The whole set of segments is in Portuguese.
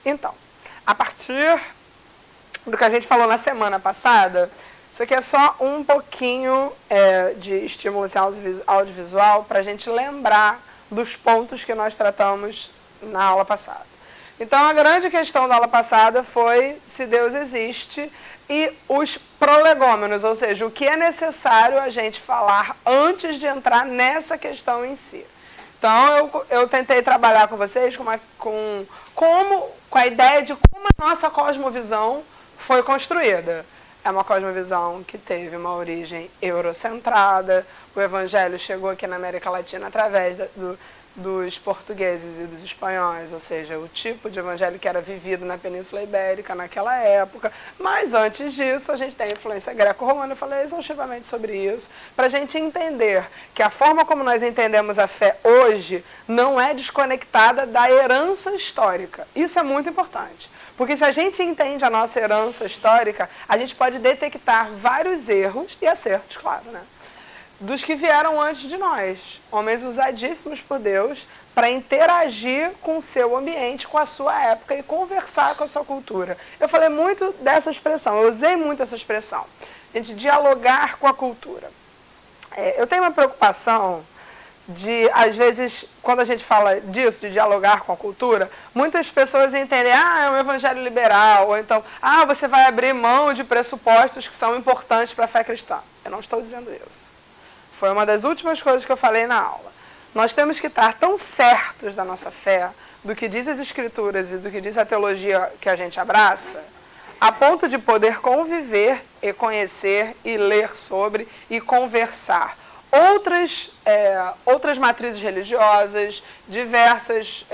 Então, a partir do que a gente falou na semana passada, isso aqui é só um pouquinho de estímulo audiovisual para a gente lembrar dos pontos que nós tratamos na aula passada. Então, a grande questão da aula passada foi se Deus existe e os prolegômenos, ou seja, o que é necessário a gente falar antes de entrar nessa questão em si. Então, eu tentei trabalhar com vocês com a ideia de como a nossa cosmovisão foi construída. É uma cosmovisão que teve uma origem eurocentrada. O Evangelho chegou aqui na América Latina através dos portugueses e dos espanhóis, ou seja, o tipo de evangelho que era vivido na Península Ibérica naquela época. Mas antes disso, a gente tem a influência greco-romana. Eu falei exaustivamente sobre isso, para a gente entender que a forma como nós entendemos a fé hoje não é desconectada da herança histórica. Isso é muito importante. Porque se a gente entende a nossa herança histórica, a gente pode detectar vários erros e acertos, claro, né? Dos que vieram antes de nós, homens usadíssimos por Deus para interagir com o seu ambiente, com a sua época e conversar com a sua cultura. Eu falei muito dessa expressão, eu usei muito essa expressão, a gente dialogar com a cultura. Eu tenho uma preocupação de, às vezes, quando a gente fala disso, de dialogar com a cultura, muitas pessoas entendem, é um evangelho liberal, ou então, você vai abrir mão de pressupostos que são importantes para a fé cristã. Eu não estou dizendo isso. Foi uma das últimas coisas que eu falei na aula. Nós temos que estar tão certos da nossa fé, do que diz as Escrituras e do que diz a teologia que a gente abraça, a ponto de poder conviver e conhecer e ler sobre e conversar outras matrizes religiosas, diversos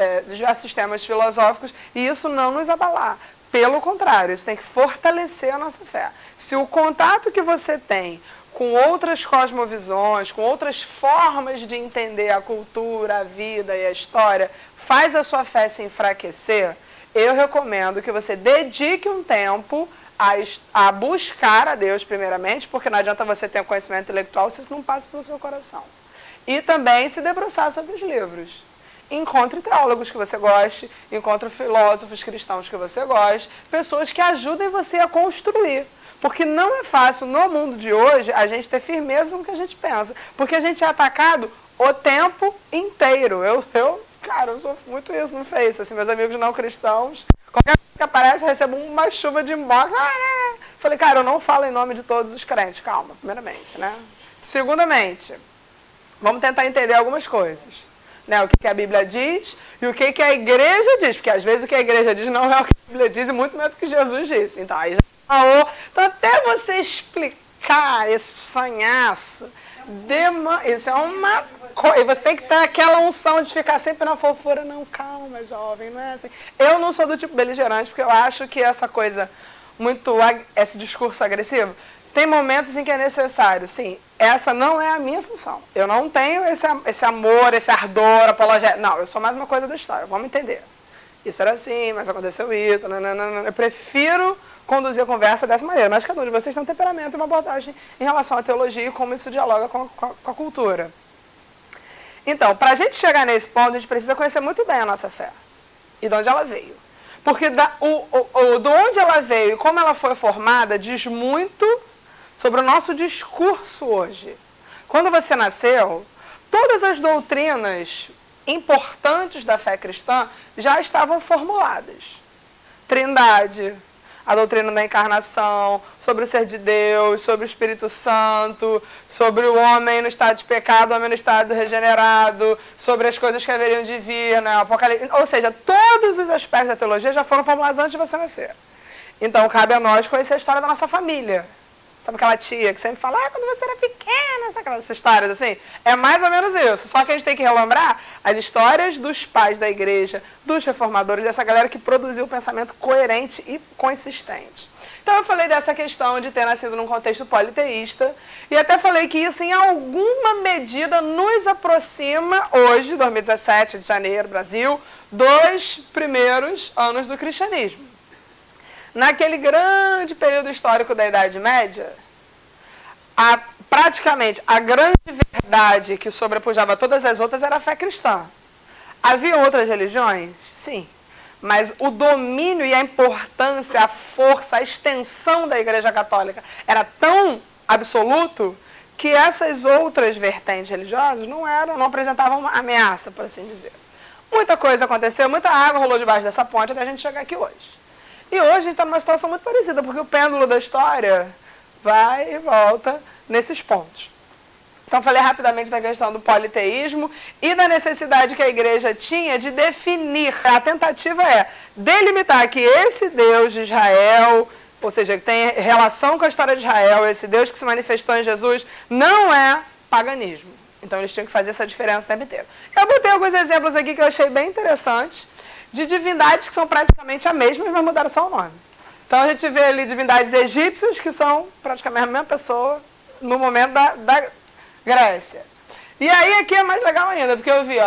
sistemas filosóficos, e isso não nos abalar. Pelo contrário, isso tem que fortalecer a nossa fé. Se o contato que você tem com outras cosmovisões, com outras formas de entender a cultura, a vida e a história, faz a sua fé se enfraquecer, eu recomendo que você dedique um tempo a buscar a Deus primeiramente, porque não adianta você ter um conhecimento intelectual se isso não passa pelo seu coração. E também se debruçar sobre os livros. Encontre teólogos que você goste, encontre filósofos cristãos que você goste, pessoas que ajudem você a construir. Porque não é fácil, no mundo de hoje, a gente ter firmeza no que a gente pensa. Porque a gente é atacado o tempo inteiro. Eu sofro muito isso no Face. Assim, meus amigos não cristãos, qualquer coisa que aparece, eu recebo uma chuva de inbox. Falei, eu não falo em nome de todos os crentes. Calma, primeiramente, né? Segundamente, vamos tentar entender algumas coisas. Né? O que a Bíblia diz e o que a igreja diz. Porque às vezes o que a igreja diz não é o que a Bíblia diz e muito menos o que Jesus disse. Então, aí já então, até você explicar esse sonhaço, isso é uma coisa. E você tem que ter aquela unção de ficar sempre na fofura. Não, calma, jovem, não é assim. Eu não sou do tipo beligerante, porque eu acho que essa coisa, esse discurso agressivo, tem momentos em que é necessário. Sim, essa não é a minha função. Eu não tenho esse amor, esse ardor, apologético. Não, eu sou mais uma coisa da história. Vamos entender. Isso era assim, mas aconteceu isso. Eu prefiro conduzir a conversa dessa maneira, mas cada um de vocês tem um temperamento e uma abordagem em relação à teologia e como isso dialoga com a cultura. Então, para a gente chegar nesse ponto, a gente precisa conhecer muito bem a nossa fé e de onde ela veio. Porque de onde ela veio e como ela foi formada diz muito sobre o nosso discurso hoje. Quando você nasceu, todas as doutrinas importantes da fé cristã já estavam formuladas. Trindade, a doutrina da encarnação, sobre o ser de Deus, sobre o Espírito Santo, sobre o homem no estado de pecado, o homem no estado regenerado, sobre as coisas que haveriam de vir, né? Apocalipse. Ou seja, todos os aspectos da teologia já foram formulados antes de você nascer. Então, cabe a nós conhecer a história da nossa família. Sabe aquela tia que sempre fala, quando você era pequena, sabe aquelas histórias assim? É mais ou menos isso. Só que a gente tem que relembrar as histórias dos pais da igreja, dos reformadores, dessa galera que produziu um pensamento coerente e consistente. Então eu falei dessa questão de ter nascido num contexto politeísta e até falei que isso em alguma medida nos aproxima hoje, 2017, de janeiro, Brasil, dos primeiros anos do cristianismo. Naquele grande período histórico da Idade Média, praticamente a grande verdade que sobrepujava todas as outras era a fé cristã. Havia outras religiões? Sim. mas o domínio e a importância, a força, a extensão da Igreja Católica era tão absoluto que essas outras vertentes religiosas não apresentavam uma ameaça, por assim dizer. Muita coisa aconteceu, muita água rolou debaixo dessa ponte até a gente chegar aqui hoje. E hoje a gente está numa situação muito parecida, porque o pêndulo da história vai e volta nesses pontos. Então, falei rapidamente da questão do politeísmo e da necessidade que a igreja tinha de definir. A tentativa é delimitar que esse Deus de Israel, ou seja, que tem relação com a história de Israel, esse Deus que se manifestou em Jesus, não é paganismo. Então, eles tinham que fazer essa diferença o tempo inteiro. Eu botei alguns exemplos aqui que eu achei bem interessantes, de divindades que são praticamente a mesma, mas mudaram só o nome. Então, a gente vê ali divindades egípcias, que são praticamente a mesma pessoa no momento da Grécia. E aí aqui é mais legal ainda, porque eu vi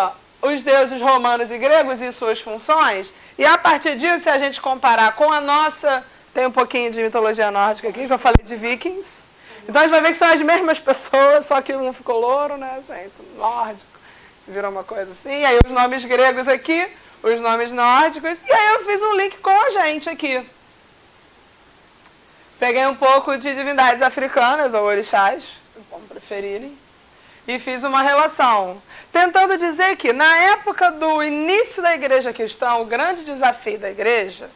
os deuses romanos e gregos e suas funções, e a partir disso, se a gente comparar com a nossa, tem um pouquinho de mitologia nórdica aqui, que eu falei de vikings, então a gente vai ver que são as mesmas pessoas, só que um ficou louro, né, gente, nórdico, virou uma coisa assim, e aí os nomes gregos aqui, os nomes nórdicos, e aí eu fiz um link com a gente aqui. Peguei um pouco de divindades africanas, ou orixás, como preferirem, e fiz uma relação, tentando dizer que na época do início da igreja cristã, o grande desafio da igreja,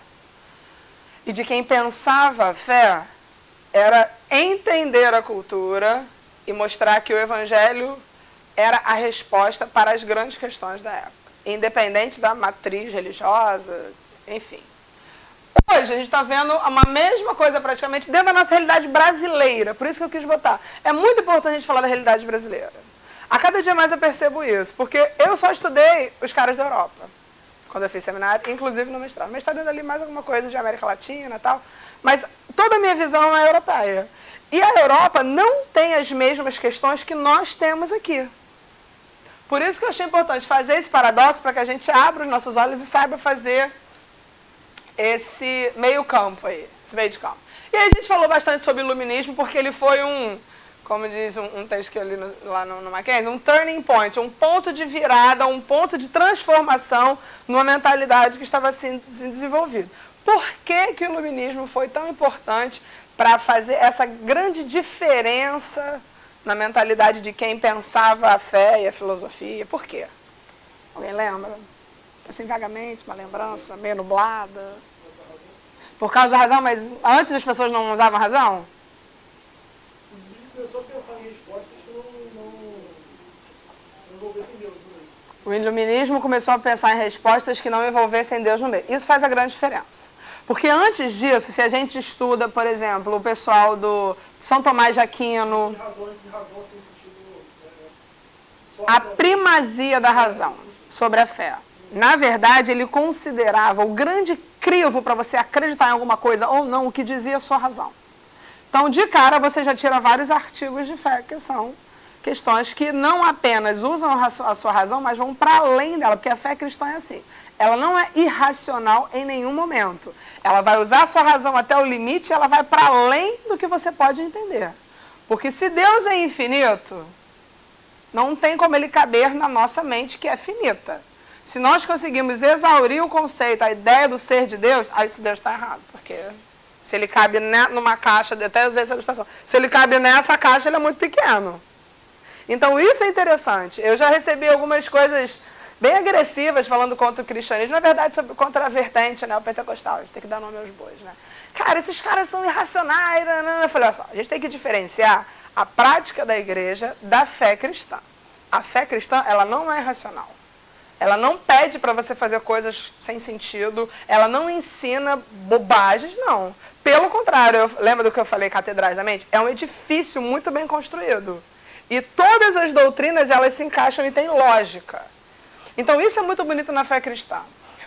e de quem pensava a fé, era entender a cultura e mostrar que o evangelho era a resposta para as grandes questões da época, independente da matriz religiosa, enfim. Hoje a gente está vendo uma mesma coisa praticamente dentro da nossa realidade brasileira, por isso que eu quis botar. É muito importante a gente falar da realidade brasileira. A cada dia mais eu percebo isso, porque eu só estudei os caras da Europa, quando eu fiz seminário, inclusive no mestrado. No mestrado ali mais alguma coisa de América Latina e tal, mas toda a minha visão é europeia. E a Europa não tem as mesmas questões que nós temos aqui. Por isso que eu achei importante fazer esse paradoxo, para que a gente abra os nossos olhos e saiba fazer esse meio campo aí, esse meio de campo. E aí a gente falou bastante sobre o iluminismo, porque ele foi como diz um texto que eu li lá no Mackenzie, um turning point, um ponto de virada, um ponto de transformação numa mentalidade que estava se desenvolvida. Por que o iluminismo foi tão importante para fazer essa grande diferença na mentalidade de quem pensava a fé e a filosofia? Por quê? Alguém lembra? Assim, vagamente, uma lembrança meio nublada. Por causa da razão, mas antes as pessoas não usavam razão? Começou a pensar em respostas que não envolvessem Deus no meio. O iluminismo começou a pensar em respostas que não envolvessem Deus no meio. Isso faz a grande diferença. Porque antes disso, se a gente estuda, por exemplo, o pessoal do São Tomás de Aquino, a primazia da razão sobre a fé. Na verdade, ele considerava o grande crivo para você acreditar em alguma coisa ou não, o que dizia a sua razão. Então, de cara, você já tira vários artigos de fé, que são questões que não apenas usam a sua razão, mas vão para além dela, porque a fé cristã é assim. Ela não é irracional em nenhum momento. Ela vai usar a sua razão até o limite e ela vai para além do que você pode entender. Porque se Deus é infinito, não tem como ele caber na nossa mente, que é finita. Se nós conseguimos exaurir o conceito, a ideia do ser de Deus, aí esse Deus está errado, porque se ele cabe numa caixa, até usei essa ilustração, se ele cabe nessa caixa, ele é muito pequeno. Então isso é interessante. Eu já recebi algumas coisas bem agressivas falando contra o cristianismo, na verdade contra a vertente, né, o pentecostal, a gente tem que dar nome aos bois, né? Cara, esses caras são irracionais, eu falei, olha só, a gente tem que diferenciar a prática da igreja da fé cristã. A fé cristã, ela não é irracional. Ela não pede para você fazer coisas sem sentido, ela não ensina bobagens, não. Pelo contrário, lembra do que eu falei, Catedrais da Mente? É um edifício muito bem construído. E todas as doutrinas, elas se encaixam e têm lógica. Então, isso é muito bonito na fé cristã.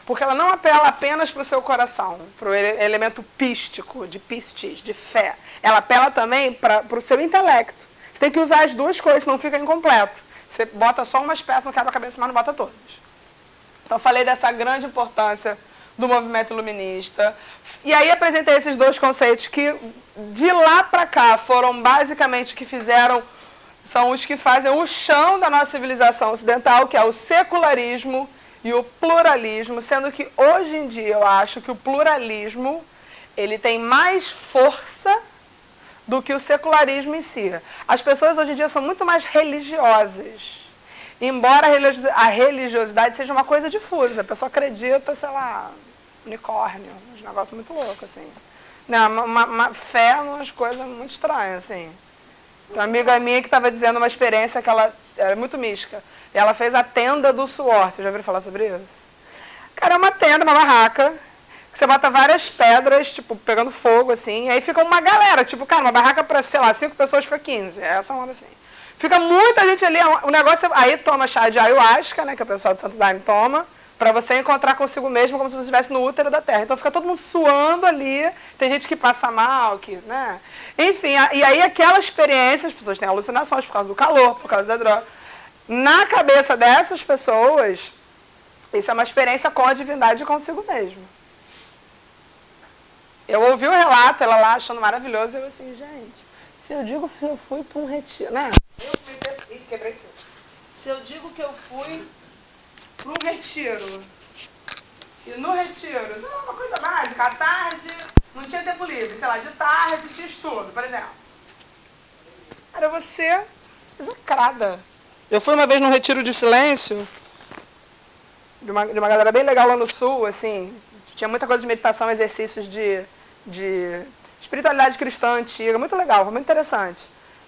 Porque ela não apela apenas para o seu coração, para o elemento pístico, de pistis, de fé. Ela apela também para o seu intelecto. Você tem que usar as duas coisas, senão fica incompleto. Você bota só umas peças no quebra-cabeça, mas não bota todas. Então, falei dessa grande importância do movimento iluminista. E aí apresentei esses dois conceitos que, de lá para cá, foram basicamente o que fizeram, são os que fazem o chão da nossa civilização ocidental, que é o secularismo e o pluralismo, sendo que hoje em dia eu acho que o pluralismo ele tem mais força do que o secularismo em si. As pessoas hoje em dia são muito mais religiosas. Embora a religiosidade seja uma coisa difusa. A pessoa acredita, sei lá, unicórnio, um negócio muito louco, assim. Não, uma fé umas coisas muito estranhas, assim. Uma amiga minha que estava dizendo uma experiência que ela era muito mística. E ela fez a tenda do suor. Você já ouviu falar sobre isso? Cara, é uma tenda, uma barraca, que você bota várias pedras, tipo, pegando fogo, assim, e aí fica uma galera, tipo, cara, uma barraca para, sei lá, 5 pessoas fica 15. É essa onda, assim. Fica muita gente ali, o negócio, aí toma chá de ayahuasca, né, que o pessoal do Santo Daime toma, para você encontrar consigo mesmo como se você estivesse no útero da terra. Então fica todo mundo suando ali, tem gente que passa mal, que, né? Enfim, e aí aquela experiência, as pessoas têm alucinações por causa do calor, por causa da droga. Na cabeça dessas pessoas, isso é uma experiência com a divindade e consigo mesmo. Eu ouvi o relato, ela lá achando maravilhoso, eu assim, gente, se eu digo que eu fui para um retiro, né? Eu comecei a quebrei tudo. Se eu digo que eu fui para um retiro, e no retiro, isso é uma coisa básica, à tarde não tinha tempo livre, sei lá, de tarde tinha estudo, por exemplo. Cara, você execrada. Eu fui uma vez num retiro de silêncio, de uma galera bem legal lá no sul, assim, tinha muita coisa de meditação, exercícios de espiritualidade cristã antiga, muito legal, foi muito interessante.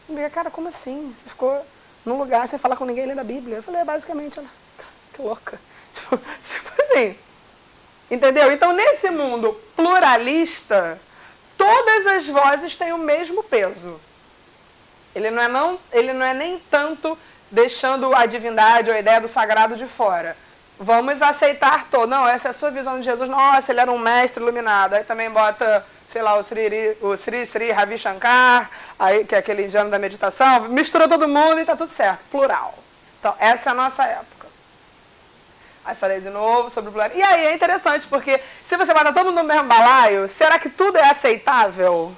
Eu me cara, como assim? Você ficou num lugar sem falar com ninguém lendo a Bíblia? Eu falei, basicamente, ela, que louca. Tipo assim, entendeu? Então, nesse mundo pluralista, todas as vozes têm o mesmo peso. Ele não é nem tanto deixando a divindade ou a ideia do sagrado de fora. Vamos aceitar todo. Não, essa é a sua visão de Jesus. Nossa, ele era um mestre iluminado. Aí também bota, sei lá, o Sri Ravi Shankar, aí, que é aquele indiano da meditação. Mistura todo mundo e está tudo certo. Plural. Então, essa é a nossa época. Aí falei de novo sobre o plural. E aí é interessante, porque se você bota todo mundo no mesmo balaio, será que tudo é aceitável?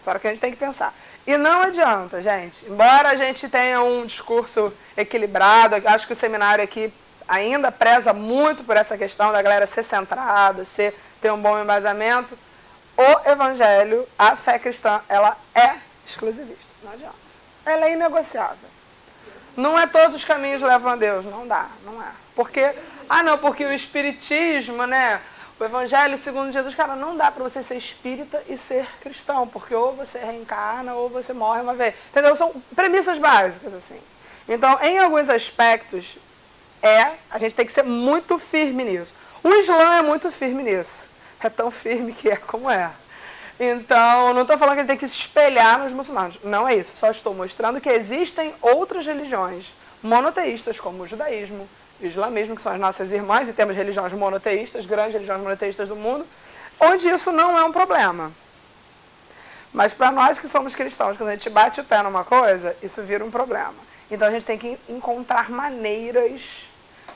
Só que a gente tem que pensar. E não adianta, gente. Embora a gente tenha um discurso equilibrado, acho que o seminário aqui ainda preza muito por essa questão da galera ser centrada, ter um bom embasamento. O evangelho, a fé cristã, ela é exclusivista. Não adianta. Ela é inegociável. Não é todos os caminhos levam a Deus. Não dá, não é. Porque, porque o espiritismo, né? O evangelho segundo Jesus, cara, não dá para você ser espírita e ser cristão, porque ou você reencarna ou você morre uma vez. Entendeu? São premissas básicas, assim. Então, em alguns aspectos, a gente tem que ser muito firme nisso. O Islã é muito firme nisso. É tão firme que é como é. Então, não estou falando que ele tem que se espelhar nos muçulmanos. Não é isso. Só estou mostrando que existem outras religiões monoteístas, como o judaísmo, o islamismo, que são as nossas irmãs, e temos religiões monoteístas, grandes religiões monoteístas do mundo, onde isso não é um problema. Mas para nós que somos cristãos, quando a gente bate o pé numa coisa, isso vira um problema. Então a gente tem que encontrar maneiras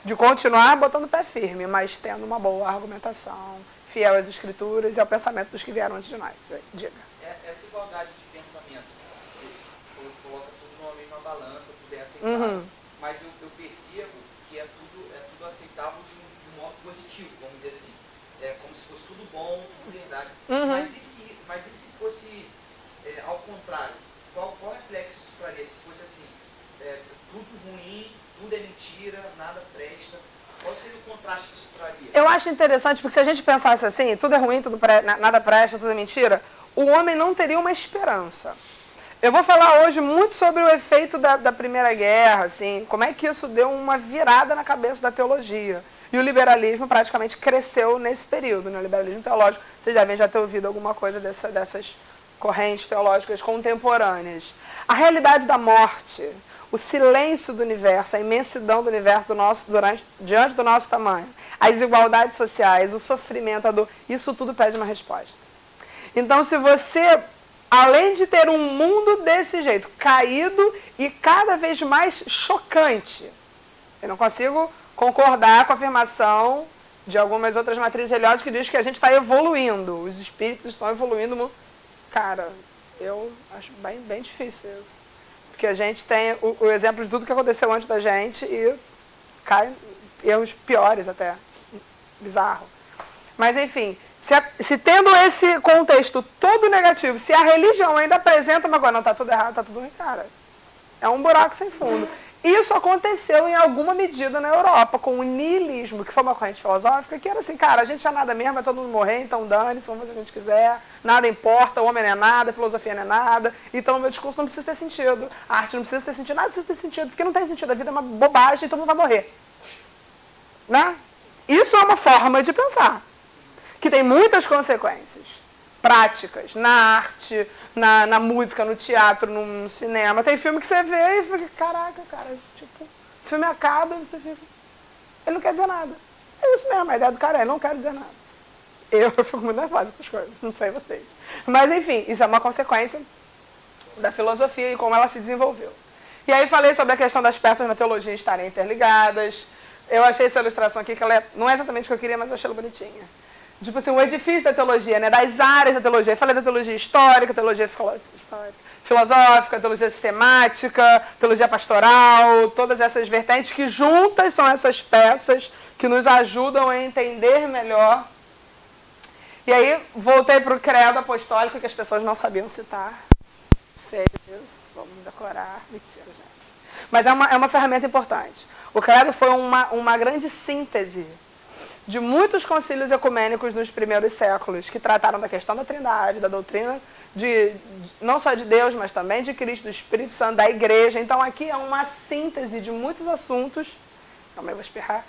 de continuar botando o pé firme, mas tendo uma boa argumentação, fiel às escrituras e ao pensamento dos que vieram antes de nós. Diga. Essa igualdade de pensamento, você coloca tudo numa mesma balança, tudo é aceitável, mas eu percebo que é tudo aceitável de um modo positivo, vamos dizer assim. É como se fosse tudo bom, tudo verdade. Mas e se fosse ao contrário? Qual reflexo isso traria? Se fosse assim, tudo ruim, tudo é mentira, nada presta. Qual seria o contraste que isso traria? Eu acho interessante, porque se a gente pensasse assim, tudo é ruim, nada presta, tudo é mentira, o homem não teria uma esperança. Eu vou falar hoje muito sobre o efeito da Primeira Guerra, assim, como é que isso deu uma virada na cabeça da teologia. E o liberalismo praticamente cresceu nesse período, né? O liberalismo teológico. Vocês devem já ter ouvido alguma coisa dessas correntes teológicas contemporâneas. A realidade da morte, o silêncio do universo, a imensidão do universo diante do nosso tamanho, as desigualdades sociais, o sofrimento, a dor, isso tudo pede uma resposta. Então, se você, além de ter um mundo desse jeito, caído e cada vez mais chocante, eu não consigo concordar com a afirmação de algumas outras matrizes religiosas que diz que a gente está evoluindo, os espíritos estão evoluindo. Cara, eu acho bem difícil isso. Porque a gente tem o exemplo de tudo que aconteceu antes da gente e cai erros piores até, bizarro. Mas, enfim, se tendo esse contexto todo negativo, se a religião ainda apresenta uma coisa, não, está tudo errado, está tudo ruim, cara, é um buraco sem fundo. Isso aconteceu em alguma medida na Europa, com o niilismo, que foi uma corrente filosófica, que era assim, cara, a gente é nada mesmo, vai todo mundo morrer, então dane-se, vamos fazer o que a gente quiser, nada importa, o homem não é nada, a filosofia não é nada, então o meu discurso não precisa ter sentido, a arte não precisa ter sentido, nada precisa ter sentido, porque não tem sentido, a vida é uma bobagem e todo mundo vai morrer. Né? Isso é uma forma de pensar, que tem muitas consequências práticas, na arte, na música, no teatro, no cinema. Tem filme que você vê e fica, caraca, cara, tipo, o filme acaba e você fica, ele não quer dizer nada. É isso mesmo, a ideia do cara é, ele não quer dizer nada. Eu fico muito nervosa com as coisas, não sei vocês. Mas, enfim, isso é uma consequência da filosofia e como ela se desenvolveu. E aí falei sobre a questão das peças na teologia estarem interligadas. Eu achei essa ilustração aqui, que ela não é exatamente o que eu queria, mas eu achei ela bonitinha. Tipo assim, o edifício da teologia, né, das áreas da teologia. Eu falei da teologia histórica, teologia filosófica, teologia sistemática, teologia pastoral, todas essas vertentes que juntas são essas peças que nos ajudam a entender melhor. E aí voltei para o credo apostólico que as pessoas não sabiam citar. Feio isso, vamos decorar. Mentira, gente. Mas é uma ferramenta importante. O credo foi uma grande síntese de muitos concílios ecumênicos nos primeiros séculos, que trataram da questão da trindade, da doutrina, não só de Deus, mas também de Cristo, do Espírito Santo, da igreja. Então aqui é uma síntese de muitos assuntos. Calma aí, eu vou espirrar.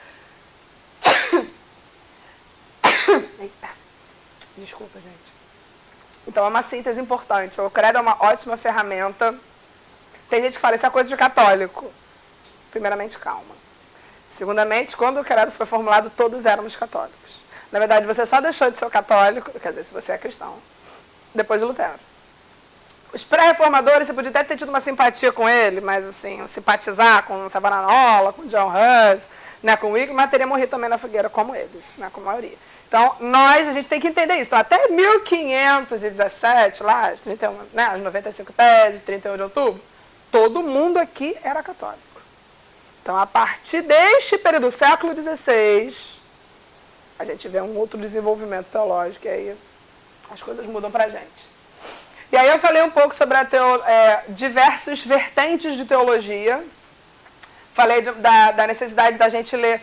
Desculpa, gente. Então é uma síntese importante. O credo é uma ótima ferramenta. Tem gente que fala, isso é coisa de católico. Primeiramente, calma. Segundamente, quando o credo foi formulado, todos éramos católicos. Na verdade, você só deixou de ser católico, quer dizer, se você é cristão, depois de Lutero. Os pré-reformadores, você podia até ter tido uma simpatia com ele, mas assim, simpatizar com Savonarola, com John Hus, né, com Wycliffe, mas teria morrido também na fogueira como eles, né, como a maioria. Então, a gente tem que entender isso. Então, até 1517, lá, as 31, né, as 95 teses, 31 de outubro, todo mundo aqui era católico. Então, a partir deste período do século XVI, a gente vê um outro desenvolvimento teológico e aí as coisas mudam para a gente. E aí eu falei um pouco sobre diversas vertentes de teologia. Falei da necessidade da gente ler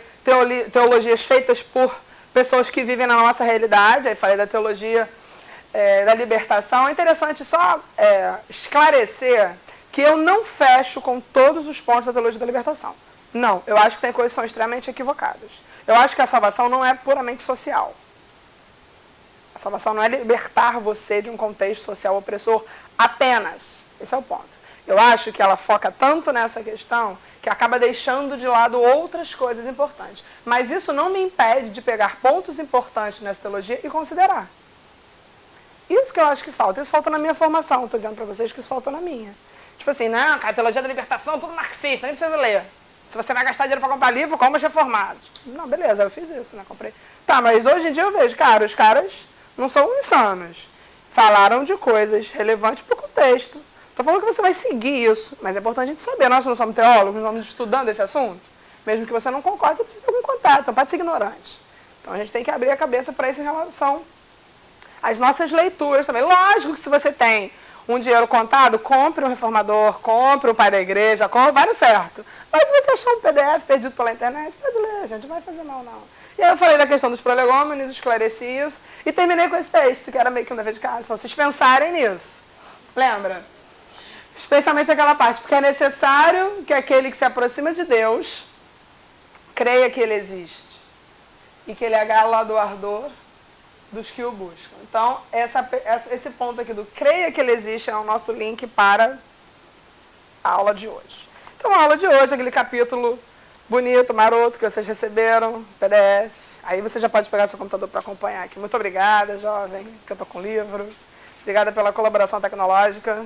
teologias feitas por pessoas que vivem na nossa realidade. Aí falei da teologia da libertação. É interessante só esclarecer que eu não fecho com todos os pontos da teologia da libertação. Não, eu acho que tem coisas que são extremamente equivocadas. Eu acho que a salvação não é puramente social. A salvação não é libertar você de um contexto social opressor apenas. Esse é o ponto. Eu acho que ela foca tanto nessa questão que acaba deixando de lado outras coisas importantes. Mas isso não me impede de pegar pontos importantes nessa teologia e considerar. Isso que eu acho que falta. Isso falta na minha formação. Estou dizendo para vocês que isso falta na minha. Tipo assim, não, cara, a teologia da libertação é tudo marxista, nem precisa ler. Se você vai gastar dinheiro para comprar livro, como os reformados. Não, beleza, eu fiz isso, né? Comprei. Tá, mas hoje em dia eu vejo, cara, os caras não são insanos. Falaram de coisas relevantes para o contexto. Estou falando que você vai seguir isso, mas é importante a gente saber. Nós não somos teólogos, nós estamos estudando esse assunto. Mesmo que você não concorde, você precisa ter algum contato, você não pode ser ignorante. Então a gente tem que abrir a cabeça para isso em relação às nossas leituras também. Lógico que se você tem um dinheiro contado, compre um reformador, compre um pai da igreja, vai no certo. Mas se você achar um PDF perdido pela internet, pode ler, gente, não vai fazer mal, não. E aí eu falei da questão dos prolegômenos, esclareci isso, e terminei com esse texto, que era meio que um dever de casa, para vocês pensarem nisso. Lembra? Especialmente aquela parte, porque é necessário que aquele que se aproxima de Deus creia que Ele existe, e que Ele é galardoador dos que o buscam. Então, esse ponto aqui do creia que Ele existe é o nosso link para a aula de hoje. Então, a aula de hoje, aquele capítulo bonito, maroto, que vocês receberam, PDF. Aí você já pode pegar seu computador para acompanhar aqui. Muito obrigada, jovem, que eu estou com o livro. Obrigada pela colaboração tecnológica.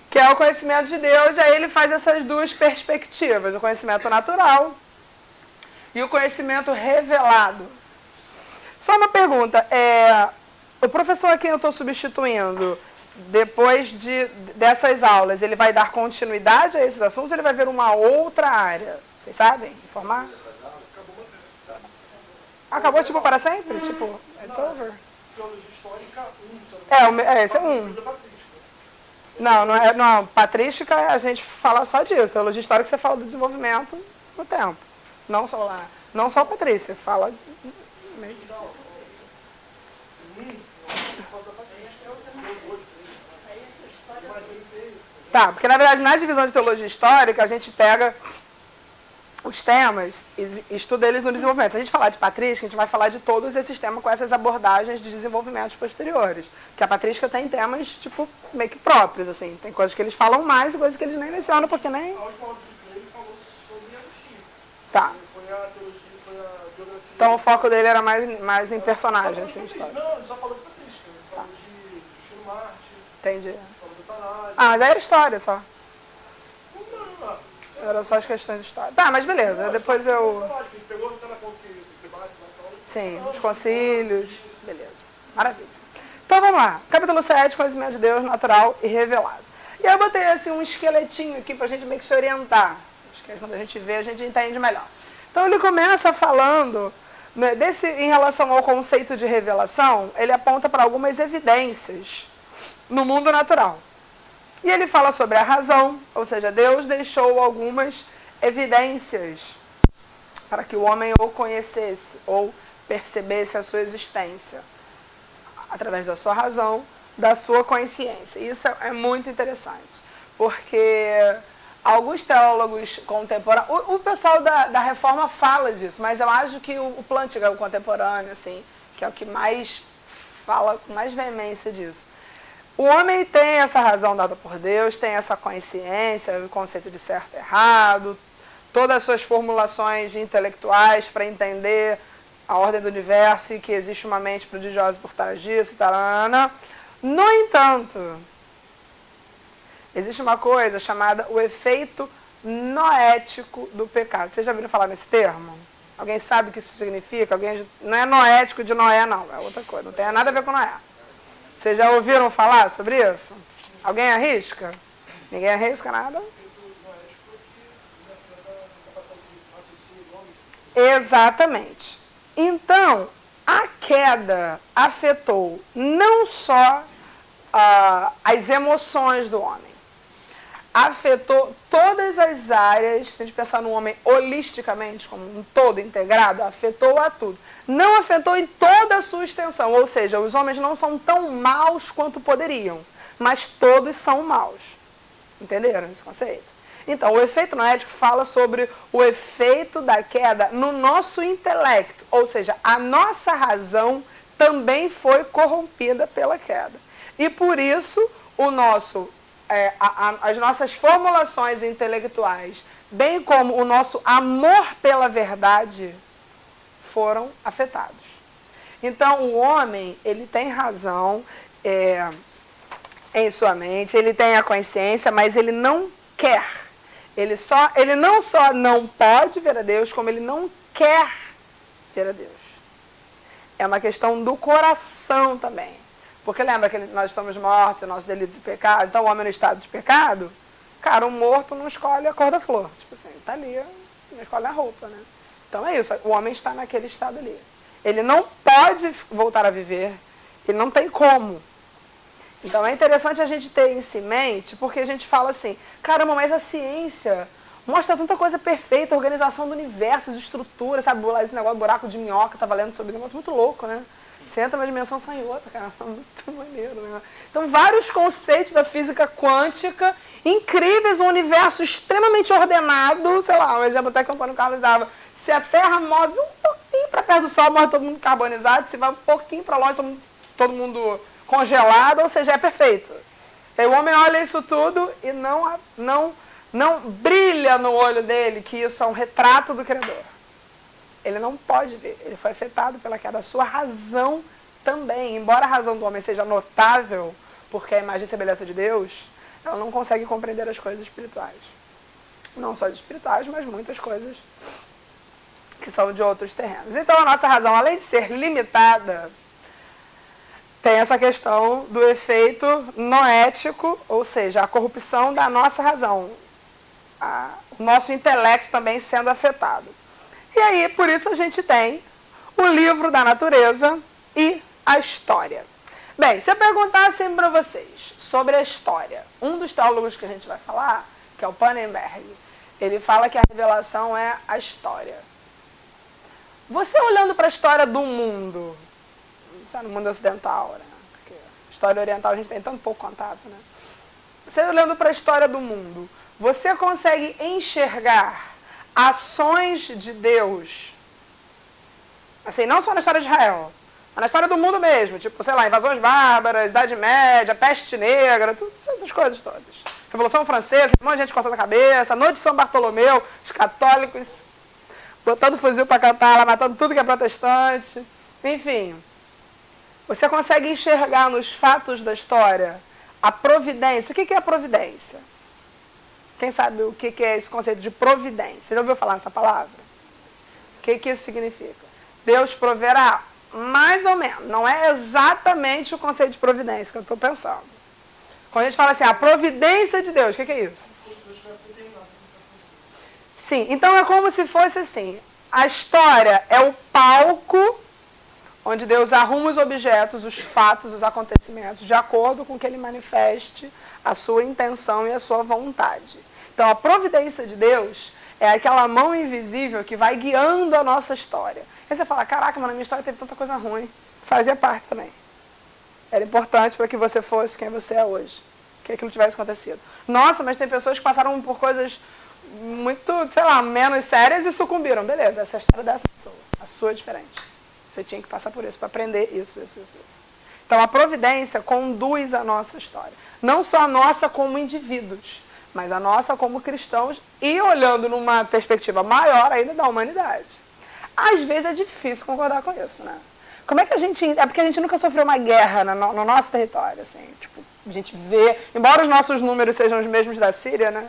Que é o conhecimento de Deus, e aí ele faz essas duas perspectivas, o conhecimento natural e o conhecimento revelado. Só uma pergunta, o professor a quem eu estou substituindo, depois dessas aulas, ele vai dar continuidade a esses assuntos ou ele vai ver uma outra área? Vocês sabem informar? Acabou Acabou, tipo, para sempre? Tipo, it's over. Teologia histórica 1, Esse é um. patrística. Não, patrística a gente fala só disso. Teologia histórica você fala do desenvolvimento no tempo. Não só lá. Não só patrícia, fala. Tá, porque na verdade na divisão de teologia histórica a gente pega os temas e estuda eles no desenvolvimento. Se a gente falar de patrística, a gente vai falar de todos esses temas com essas abordagens de desenvolvimentos posteriores. Porque a patrística tem temas, tipo, meio que próprios, assim. Tem coisas que eles falam mais e coisas que eles nem mencionam, porque nem... A última aula de ele falou sobre Agostinho. Tá. Foi a teologia, foi a biografia. Então o foco dele era mais em personagem, assim, história. Não, ele só falou de patrística. Ele falou de Justino Marte, Entendi. falou do Tanásio. Ah, mas aí era história só. Não. Era só as questões de história. Tá, mas beleza, depois eu... Ele pegou até na conta que debate, Sim, os concílios. Beleza. Maravilha. Então vamos lá. Capítulo 7, conhecimento de Deus natural e revelado. E aí eu botei assim um esqueletinho aqui pra gente meio que se orientar. Acho que quando a gente vê, a gente entende melhor. Então ele começa falando, né, em relação ao conceito de revelação, ele aponta para algumas evidências no mundo natural. E ele fala sobre a razão, ou seja, Deus deixou algumas evidências para que o homem ou conhecesse ou percebesse a sua existência através da sua razão, da sua consciência. Isso é muito interessante, porque alguns teólogos contemporâneos, o pessoal da Reforma fala disso, mas eu acho que o Plantinga, o contemporâneo, assim, que é o que mais fala com mais veemência disso. O homem tem essa razão dada por Deus, tem essa consciência, o conceito de certo e errado, todas as suas formulações intelectuais para entender a ordem do universo e que existe uma mente prodigiosa por trás disso, tarana. No entanto, existe uma coisa chamada o efeito noético do pecado. Vocês já ouviram falar nesse termo? Alguém sabe o que isso significa? Não é noético de Noé, não. É outra coisa. Não tem nada a ver com Noé. Vocês já ouviram falar sobre isso? Alguém arrisca? Ninguém arrisca nada? Exatamente. Então, a queda afetou não só as emoções do homem, afetou todas as áreas, se a gente pensar no homem holisticamente, como um todo integrado, afetou a tudo. Não afetou em toda a sua extensão, ou seja, os homens não são tão maus quanto poderiam, mas todos são maus. Entenderam esse conceito? Então, o efeito noético fala sobre o efeito da queda no nosso intelecto, ou seja, a nossa razão também foi corrompida pela queda. E por isso, as nossas formulações intelectuais, bem como o nosso amor pela verdade, foram afetados. Então, o homem, ele tem razão em sua mente, ele tem a consciência, mas ele não quer. Ele não só não pode ver a Deus, como ele não quer ver a Deus. É uma questão do coração também. Porque lembra que nós estamos mortos, nossos delitos e pecados, então o homem no estado de pecado, cara, o morto não escolhe a cor da flor. Tipo assim, tá ali, não escolhe a roupa, né? Então é isso, o homem está naquele estado ali. Ele não pode voltar a viver, ele não tem como. Então é interessante a gente ter isso em mente, porque a gente fala assim, caramba, mas a ciência mostra tanta coisa perfeita, organização do universo, estrutura, sabe? Esse negócio, buraco de minhoca, tá valendo sobre um negócio muito louco, né? Você entra numa dimensão, sai em outra, cara, muito maneiro, né? Então vários conceitos da física quântica, incríveis, um universo extremamente ordenado, sei lá, um exemplo até que o Antônio Carlos dava, se a Terra move um pouquinho para perto do Sol, morre todo mundo carbonizado, se vai um pouquinho para longe, todo mundo congelado, ou seja, é perfeito. Aí o homem olha isso tudo e não brilha no olho dele que isso é um retrato do Criador. Ele não pode ver, ele foi afetado pela queda. A sua razão também, embora a razão do homem seja notável, porque a imagem e semelhança de Deus, ela não consegue compreender as coisas espirituais. Não só de espirituais, mas muitas coisas que são de outros terrenos. Então a nossa razão, além de ser limitada, tem essa questão do efeito noético, ou seja, a corrupção da nossa razão, o nosso intelecto também sendo afetado. E aí, por isso a gente tem o livro da natureza e a história. Bem, se eu perguntassem para vocês sobre a história, um dos teólogos que a gente vai falar, que é o Pannenberg, ele fala que a revelação é a história. Você olhando para a história do mundo, no mundo ocidental, né? Porque história oriental a gente tem tão pouco contato, né? Você olhando para a história do mundo, você consegue enxergar ações de Deus, assim, não só na história de Israel, mas na história do mundo mesmo, tipo, sei lá, invasões bárbaras, Idade Média, peste negra, tudo, essas coisas todas. Revolução Francesa, um monte de gente cortando a cabeça, Noite de São Bartolomeu, os católicos botando fuzil para cantar, lá, matando tudo que é protestante. Enfim, você consegue enxergar nos fatos da história a providência. O que é a providência? Quem sabe o que é esse conceito de providência? Você já ouviu falar nessa palavra? O que isso significa? Deus proverá, mais ou menos. Não é exatamente o conceito de providência que eu estou pensando. Quando a gente fala assim, a providência de Deus, o que é isso? Sim, então é como se fosse assim, a história é o palco onde Deus arruma os objetos, os fatos, os acontecimentos, de acordo com que ele manifeste a sua intenção e a sua vontade. Então, a providência de Deus é aquela mão invisível que vai guiando a nossa história. Aí você fala, caraca, mas na minha história teve tanta coisa ruim. Fazia parte também. Era importante para que você fosse quem você é hoje. Que aquilo tivesse acontecido. Nossa, mas tem pessoas que passaram por coisas muito, sei lá, menos sérias e sucumbiram. Beleza, essa é a história dessa pessoa. A sua é diferente. Você tinha que passar por isso, para aprender isso. Então, a providência conduz a nossa história. Não só a nossa como indivíduos, mas a nossa como cristãos e olhando numa perspectiva maior ainda da humanidade. Às vezes é difícil concordar com isso, né? Como é que a gente... É porque a gente nunca sofreu uma guerra no nosso território, assim. Tipo, a gente vê... Embora os nossos números sejam os mesmos da Síria, né?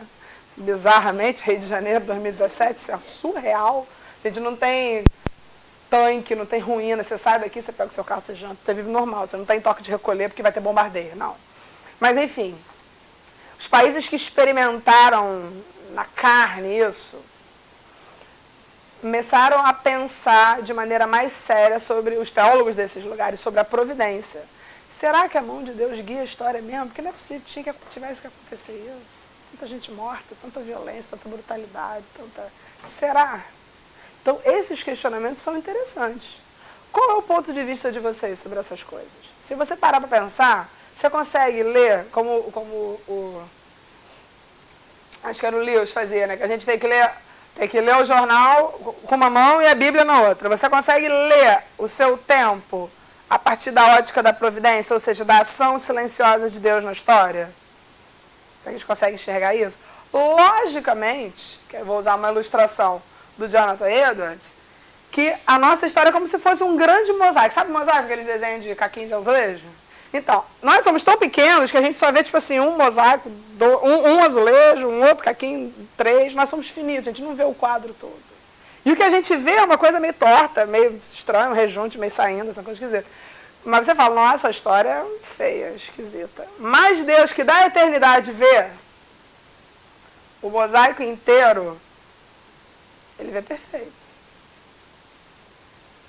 Bizarramente, Rio de Janeiro, 2017, isso é surreal. A gente não tem tanque, não tem ruína. Você sai daqui, você pega o seu carro, você janta, você vive normal. Você não tem toque de recolher porque vai ter bombardeio, não. Mas, enfim, os países que experimentaram na carne isso, começaram a pensar de maneira mais séria sobre os teólogos desses lugares, sobre a providência. Será que a mão de Deus guia a história mesmo? Porque não é possível que tivesse que acontecer isso. Tanta gente morta, tanta violência, tanta brutalidade, tanta... Será? Então, esses questionamentos são interessantes. Qual é o ponto de vista de vocês sobre essas coisas? Se você parar para pensar, você consegue ler, como o... Acho que era o Lewis fazia, né? Que a gente tem que ler o jornal com uma mão e a Bíblia na outra. Você consegue ler o seu tempo a partir da ótica da providência, ou seja, da ação silenciosa de Deus na história? A gente consegue enxergar isso? Logicamente, que eu vou usar uma ilustração do Jonathan Edwards, que a nossa história é como se fosse um grande mosaico. Sabe o mosaico, aqueles desenhos de caquinho de azulejo? Então, nós somos tão pequenos que a gente só vê, tipo assim, um mosaico, um azulejo, um outro caquinho, 3. Nós somos finitos, a gente não vê o quadro todo. E o que a gente vê é uma coisa meio torta, meio estranha, um rejunte meio saindo, essa coisa esquisita. Mas você fala, nossa, a história é feia, esquisita. Mas Deus, que dá a eternidade, vê o mosaico inteiro, ele vê perfeito.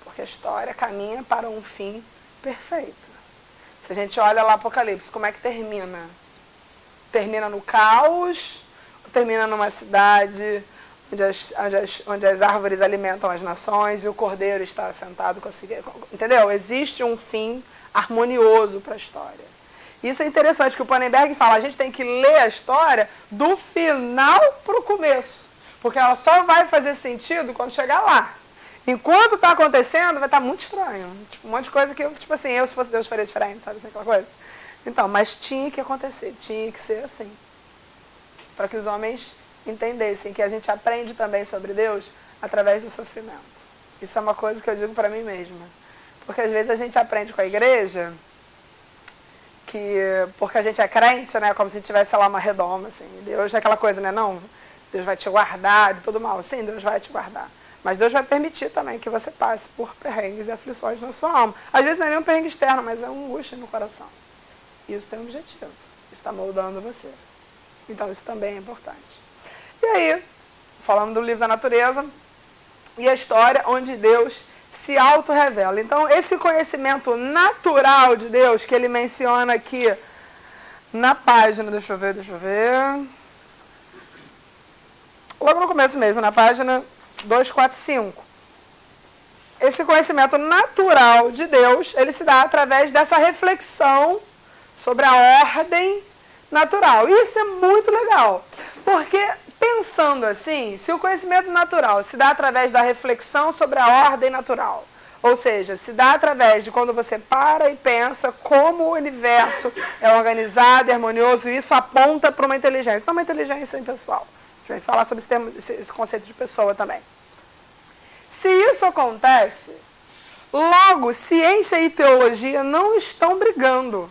Porque a história caminha para um fim perfeito. Se a gente olha lá Apocalipse, como é que termina? Termina no caos, ou termina numa cidade onde as árvores alimentam as nações e o cordeiro está sentado com a figueira. Entendeu? Existe um fim harmonioso para a história. Isso é interessante, que o Pannenberg fala, a gente tem que ler a história do final para o começo, porque ela só vai fazer sentido quando chegar lá. Enquanto está acontecendo, vai estar muito estranho. Tipo, um monte de coisa que, tipo assim, se fosse Deus, faria diferente, sabe assim, aquela coisa? Então, mas tinha que acontecer, tinha que ser assim. Para que os homens entendessem que a gente aprende também sobre Deus através do sofrimento. Isso é uma coisa que eu digo para mim mesma. Porque às vezes a gente aprende com a igreja, porque a gente é crente, né, como se tivesse lá uma redoma, assim. Deus é aquela coisa, né, não, Deus vai te guardar de todo mal. Sim, Deus vai te guardar. Mas Deus vai permitir também que você passe por perrengues e aflições na sua alma. Às vezes não é nem um perrengue externo, mas é uma angústia no coração. Isso tem um objetivo. Isso está moldando você. Então isso também é importante. E aí, falando do livro da natureza e a história onde Deus se auto-revela. Então, esse conhecimento natural de Deus, que ele menciona aqui na página, deixa eu ver. Logo no começo mesmo, na página 245. Esse conhecimento natural de Deus, ele se dá através dessa reflexão sobre a ordem natural. Isso é muito legal, porque pensando assim, se o conhecimento natural se dá através da reflexão sobre a ordem natural, ou seja, se dá através de quando você para e pensa como o universo é organizado e harmonioso, e isso aponta para uma inteligência, não uma inteligência impessoal. A gente vai falar sobre esse conceito de pessoa também. Se isso acontece, logo, ciência e teologia não estão brigando.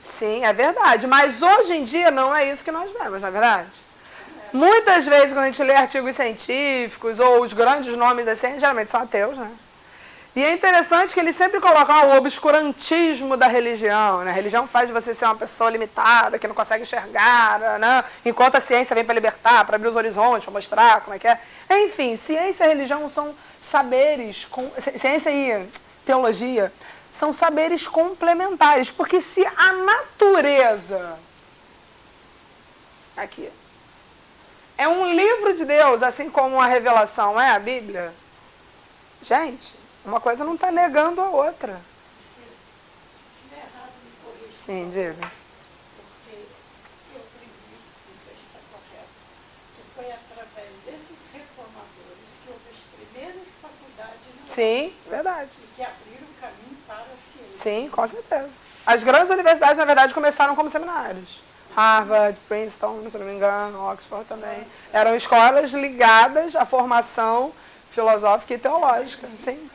Sim, é verdade. Mas hoje em dia não é isso que nós vemos, não é verdade? Muitas vezes, quando a gente lê artigos científicos ou os grandes nomes da ciência, geralmente são ateus, né? E é interessante que eles sempre colocam o obscurantismo da religião, né? A religião faz de você ser uma pessoa limitada, que não consegue enxergar, né? Enquanto a ciência vem para libertar, para abrir os horizontes, para mostrar como é que é. Enfim, ciência e religião são saberes, ciência e teologia são saberes complementares, porque se a natureza aqui é um livro de Deus, assim como a revelação é a Bíblia, gente, uma coisa não está negando a outra. Se estiver errado, me corrija. Sim, diga. Porque eu acredito, não sei se está correto, que foi através desses reformadores que houve as primeiras faculdades. Sim, verdade. E que abriram o caminho para a ciência. Sim, com certeza. As grandes universidades, na verdade, começaram como seminários. Harvard, Princeton, se não me engano, Oxford também. Eram escolas ligadas à formação filosófica e teológica. Sim.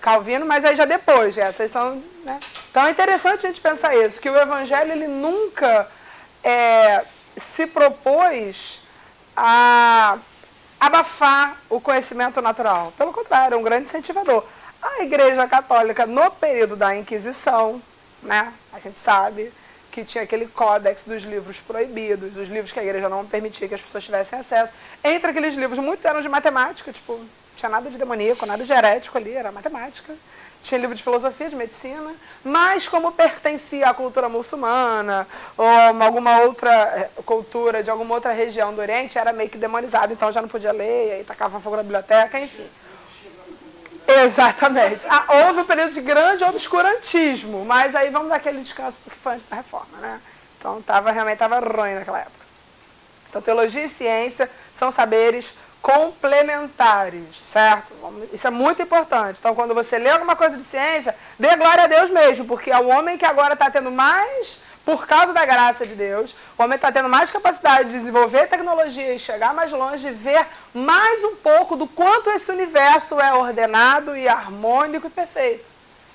Calvino, mas aí já depois, essas são, né? Então é interessante a gente pensar isso, que o Evangelho ele nunca se propôs a abafar o conhecimento natural. Pelo contrário, é um grande incentivador. A Igreja Católica, no período da Inquisição, né? A gente sabe que tinha aquele códex dos livros proibidos, dos livros que a igreja não permitia que as pessoas tivessem acesso. Entre aqueles livros, muitos eram de matemática, tipo, não tinha nada de demoníaco, nada de herético ali, era matemática. Tinha livro de filosofia, de medicina, mas como pertencia à cultura muçulmana ou alguma outra cultura de alguma outra região do Oriente, era meio que demonizado, então já não podia ler, e aí tacava fogo na biblioteca, enfim. Exatamente. Houve um período de grande obscurantismo, mas aí vamos dar aquele descanso porque foi antes da reforma, né? Então realmente estava ruim naquela época. Então teologia e ciência são saberes complementares, certo? Isso é muito importante. Então quando você lê alguma coisa de ciência, dê glória a Deus mesmo, porque é o homem que agora está tendo mais, por causa da graça de Deus, o homem está tendo mais capacidade de desenvolver tecnologia e chegar mais longe e ver mais um pouco do quanto esse universo é ordenado e harmônico e perfeito.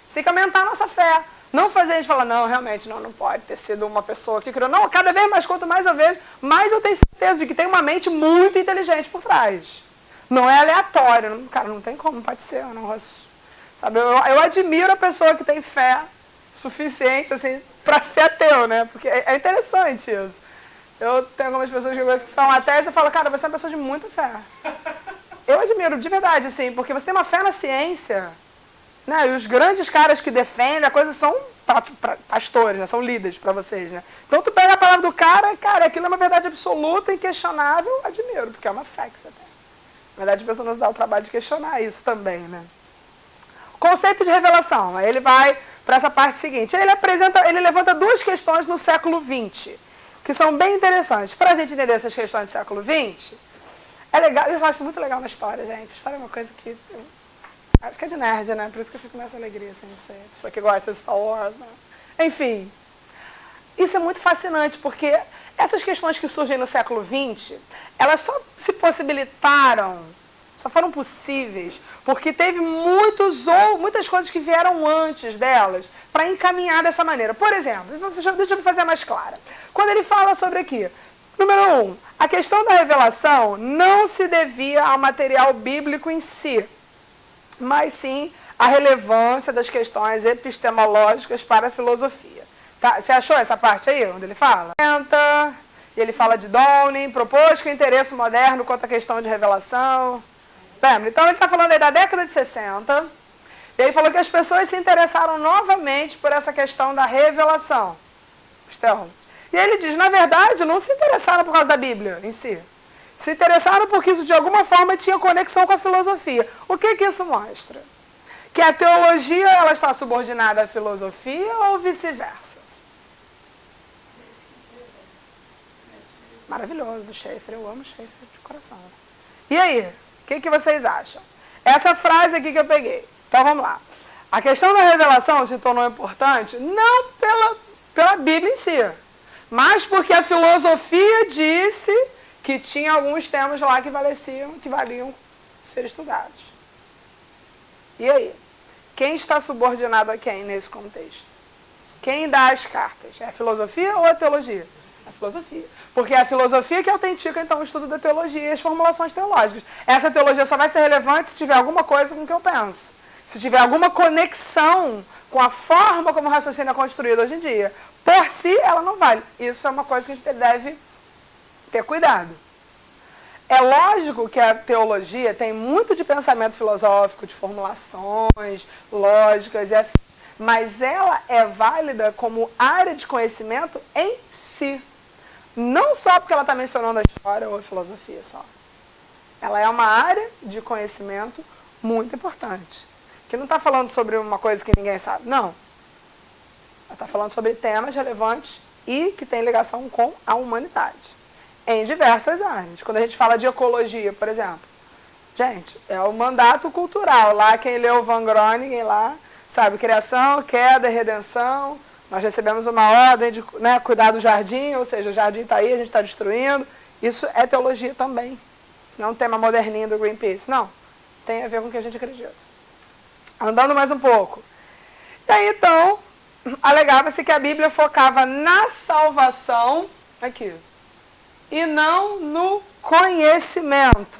Você tem que aumentar a nossa fé. Não fazer a gente falar, não, realmente, não pode ter sido uma pessoa que criou. Não, cada vez mais, quanto mais eu vejo, mais eu tenho certeza de que tem uma mente muito inteligente por trás. Não é aleatório. Cara, não tem como, não pode ser. Não, sabe? Eu admiro a pessoa que tem fé suficiente, assim, para ser ateu, né? Porque é interessante isso. Eu tenho algumas pessoas que eu conheço que são ateias e eu falo, cara, você é uma pessoa de muita fé. Eu admiro, de verdade, assim, porque você tem uma fé na ciência, né? E os grandes caras que defendem a coisa são pastores, né? São líderes para vocês, né? Então tu pega a palavra do cara, aquilo é uma verdade absoluta, inquestionável, admiro, porque é uma fé que você tem. Na verdade, a pessoa não se dá o trabalho de questionar isso também, né? Conceito de revelação, aí ele vai para essa parte seguinte. Ele levanta duas questões no século XX, que são bem interessantes. Para a gente entender essas questões do século XX, é legal, eu acho muito legal na história, gente. A história é uma coisa que acho que é de nerd, né? Por isso que eu fico nessa alegria, assim, de ser pessoa que gosta de Star Wars, né? Enfim, isso é muito fascinante, porque essas questões que surgem no século XX, elas só se possibilitaram, só foram possíveis, porque teve muitas coisas que vieram antes delas para encaminhar dessa maneira. Por exemplo, deixa eu me fazer mais clara. Quando ele fala sobre aqui, número 1, a questão da revelação não se devia ao material bíblico em si, mas sim à relevância das questões epistemológicas para a filosofia. Tá, você achou essa parte aí, onde ele fala? E ele fala de Downing, propôs que o interesse moderno quanto à questão de revelação. Lembra? Então ele está falando aí da década de 60, e ele falou que as pessoas se interessaram novamente por essa questão da revelação. Os teólogos. E ele diz, na verdade, não se interessaram por causa da Bíblia em si. Se interessaram porque isso de alguma forma tinha conexão com a filosofia. O que isso mostra? Que a teologia ela está subordinada à filosofia ou vice-versa? Maravilhoso do Schaeffer, eu amo Schaeffer de coração. E aí, o que vocês acham? Essa frase aqui que eu peguei. Então vamos lá. A questão da revelação se tornou importante não pela Bíblia em si, mas porque a filosofia disse que tinha alguns temas lá que valiam ser estudados. E aí? Quem está subordinado a quem nesse contexto? Quem dá as cartas? É a filosofia ou a teologia? A filosofia. Porque é a filosofia que autentica, então, o estudo da teologia e as formulações teológicas. Essa teologia só vai ser relevante se tiver alguma coisa com o que eu penso. Se tiver alguma conexão com a forma como o raciocínio é construído hoje em dia. Por si, ela não vale. Isso é uma coisa que a gente deve ter cuidado. É lógico que a teologia tem muito de pensamento filosófico, de formulações lógicas, mas ela é válida como área de conhecimento em si. Não só porque ela está mencionando a história ou a filosofia só. Ela é uma área de conhecimento muito importante. Que não está falando sobre uma coisa que ninguém sabe. Não. Ela está falando sobre temas relevantes e que têm ligação com a humanidade. Em diversas áreas. Quando a gente fala de ecologia, por exemplo. Gente, é o mandato cultural. Lá quem leu Van Groningen lá, sabe, criação, queda e redenção. Nós recebemos uma ordem de cuidar do jardim, ou seja, o jardim está aí, a gente está destruindo. Isso é teologia também. Isso não é um tema moderninho do Greenpeace. Não. Tem a ver com o que a gente acredita. Andando mais um pouco. E aí, então, alegava-se que a Bíblia focava na salvação, aqui, e não no conhecimento.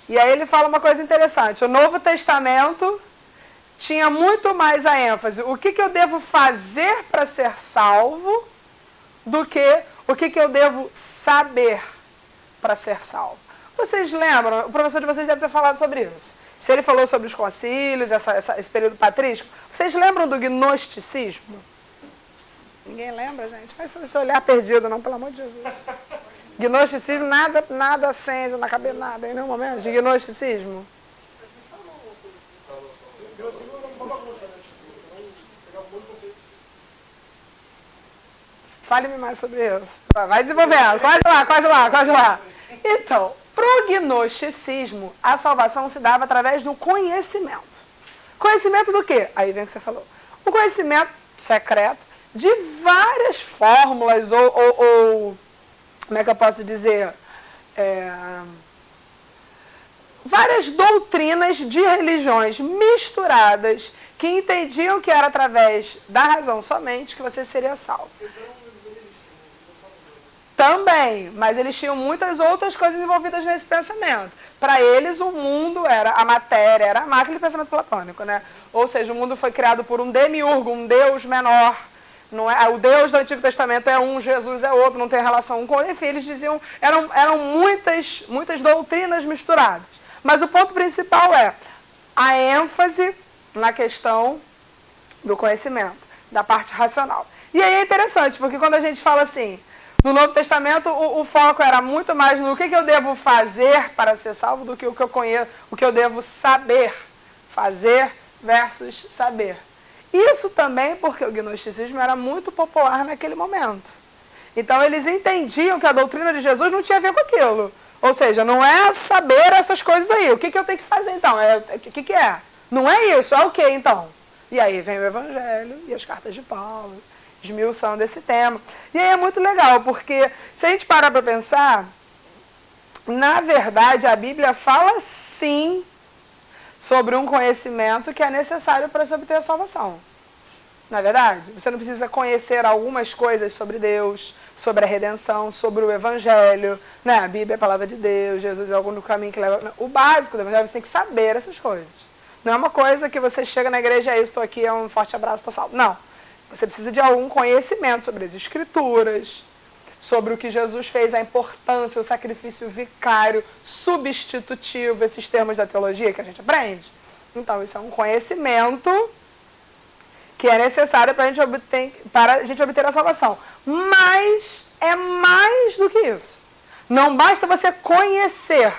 E aí ele fala uma coisa interessante. O Novo Testamento tinha muito mais a ênfase. O que eu devo fazer para ser salvo do que o que eu devo saber para ser salvo. Vocês lembram? O professor de vocês deve ter falado sobre isso. Se ele falou sobre os concílios, esse período patrístico, vocês lembram do gnosticismo? Ninguém lembra, gente? Faz esse olhar perdido, não, pelo amor de Jesus. Gnosticismo, nada acende na cabeça, nada, em nenhum momento, de gnosticismo. Fale-me mais sobre isso. Vai desenvolvendo, quase lá. Então, para o gnosticismo, a salvação se dava através do conhecimento. Conhecimento do quê? Aí vem o que você falou. O conhecimento secreto de várias fórmulas ou como é que eu posso dizer? Várias doutrinas de religiões misturadas que entendiam que era através da razão somente que você seria salvo. Também, mas eles tinham muitas outras coisas envolvidas nesse pensamento. Para eles, o mundo era a matéria, era a máquina de pensamento platônico, né? Ou seja, o mundo foi criado por um demiurgo, um Deus menor. Não é, o Deus do Antigo Testamento é um, Jesus é outro, não tem relação um com ele. Enfim, eles diziam, eram muitas doutrinas misturadas. Mas o ponto principal é a ênfase na questão do conhecimento, da parte racional. E aí é interessante, porque quando a gente fala assim, no Novo Testamento, o foco era muito mais no que eu devo fazer para ser salvo do que o que eu conheço, o que eu devo saber. Fazer versus saber. Isso também porque o gnosticismo era muito popular naquele momento. Então, eles entendiam que a doutrina de Jesus não tinha a ver com aquilo. Ou seja, não é saber essas coisas aí. O que eu tenho que fazer, então? O que é? Não é isso. É o que, então? E aí vem o Evangelho e as cartas de Paulo, esmiuçando esse tema. E aí é muito legal, porque se a gente parar para pensar, na verdade, a Bíblia fala sim sobre um conhecimento que é necessário para se obter a salvação. Não é verdade? Você não precisa conhecer algumas coisas sobre Deus, sobre a redenção, sobre o Evangelho, né? A Bíblia é a palavra de Deus, Jesus é algum caminho que leva... O básico do Evangelho, você tem que saber essas coisas. Não é uma coisa que você chega na igreja e estou aqui, é um forte abraço, estou salvo. Não. Você precisa de algum conhecimento sobre as Escrituras, sobre o que Jesus fez, a importância, o sacrifício vicário, substitutivo, esses termos da teologia que a gente aprende. Então, isso é um conhecimento que é necessário para a gente obter a salvação. Mas é mais do que isso. Não basta você conhecer.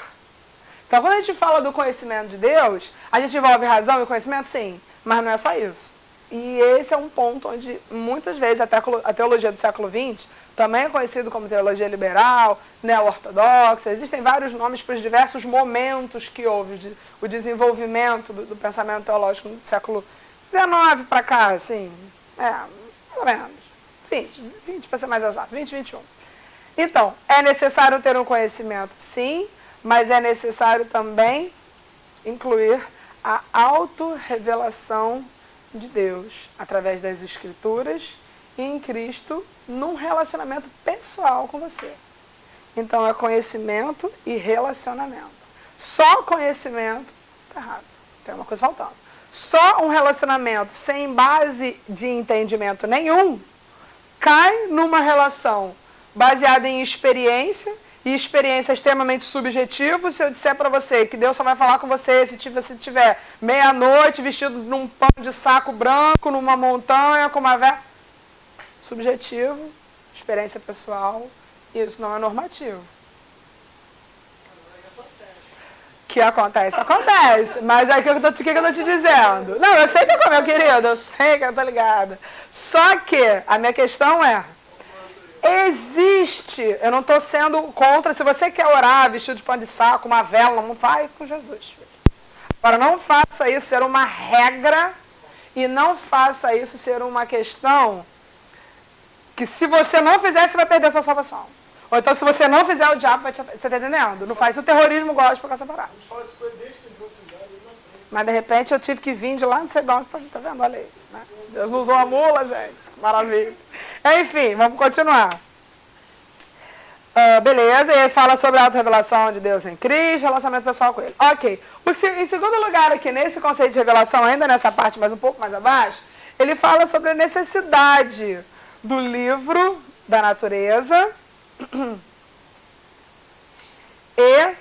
Então, quando a gente fala do conhecimento de Deus, a gente envolve razão e conhecimento? Sim, mas não é só isso. E esse é um ponto onde, muitas vezes, a teologia do século XX, também é conhecido como teologia liberal, neo-ortodoxa, existem vários nomes para os diversos momentos que houve o desenvolvimento do pensamento teológico do século XIX para cá, assim, mais ou menos, 20 para ser mais exato, 20, 21. Então, é necessário ter um conhecimento, sim, mas é necessário também incluir a autorrevelação de Deus através das Escrituras e em Cristo num relacionamento pessoal com você. Então, é conhecimento e relacionamento. Só conhecimento está errado. Tem uma coisa faltando. Só um relacionamento sem base de entendimento nenhum cai numa relação baseada em experiência, e experiência é extremamente subjetiva. Se eu disser para você que Deus só vai falar com você se você estiver meia-noite vestido num pano de saco branco, numa montanha, com uma vela... Subjetivo, experiência pessoal, isso não é normativo. Que acontece, acontece. Mas é o que eu estou te dizendo. Não, eu sei que é meu querido, eu sei que eu estou ligada. Só que a minha questão é, existe, eu não estou sendo contra, se você quer orar vestido de pano de saco, uma vela, não vai com Jesus. Filho. Agora, não faça isso ser uma regra e não faça isso ser uma questão que se você não fizer, você vai perder a sua salvação. Ou então, se você não fizer, o diabo vai te... Você está entendendo? Não faz o terrorismo gospel por causa separada. Mas, de repente, eu tive que vir de lá, não sei de onde, tá vendo? Olha aí. Né? Deus não usou a mula, gente. Maravilha. Enfim, vamos continuar. Beleza, e aí fala sobre a auto-revelação de Deus em Cristo, relacionamento pessoal com Ele. Ok. Em segundo lugar aqui, nesse conceito de revelação, ainda nessa parte, mas um pouco mais abaixo, ele fala sobre a necessidade do livro da natureza e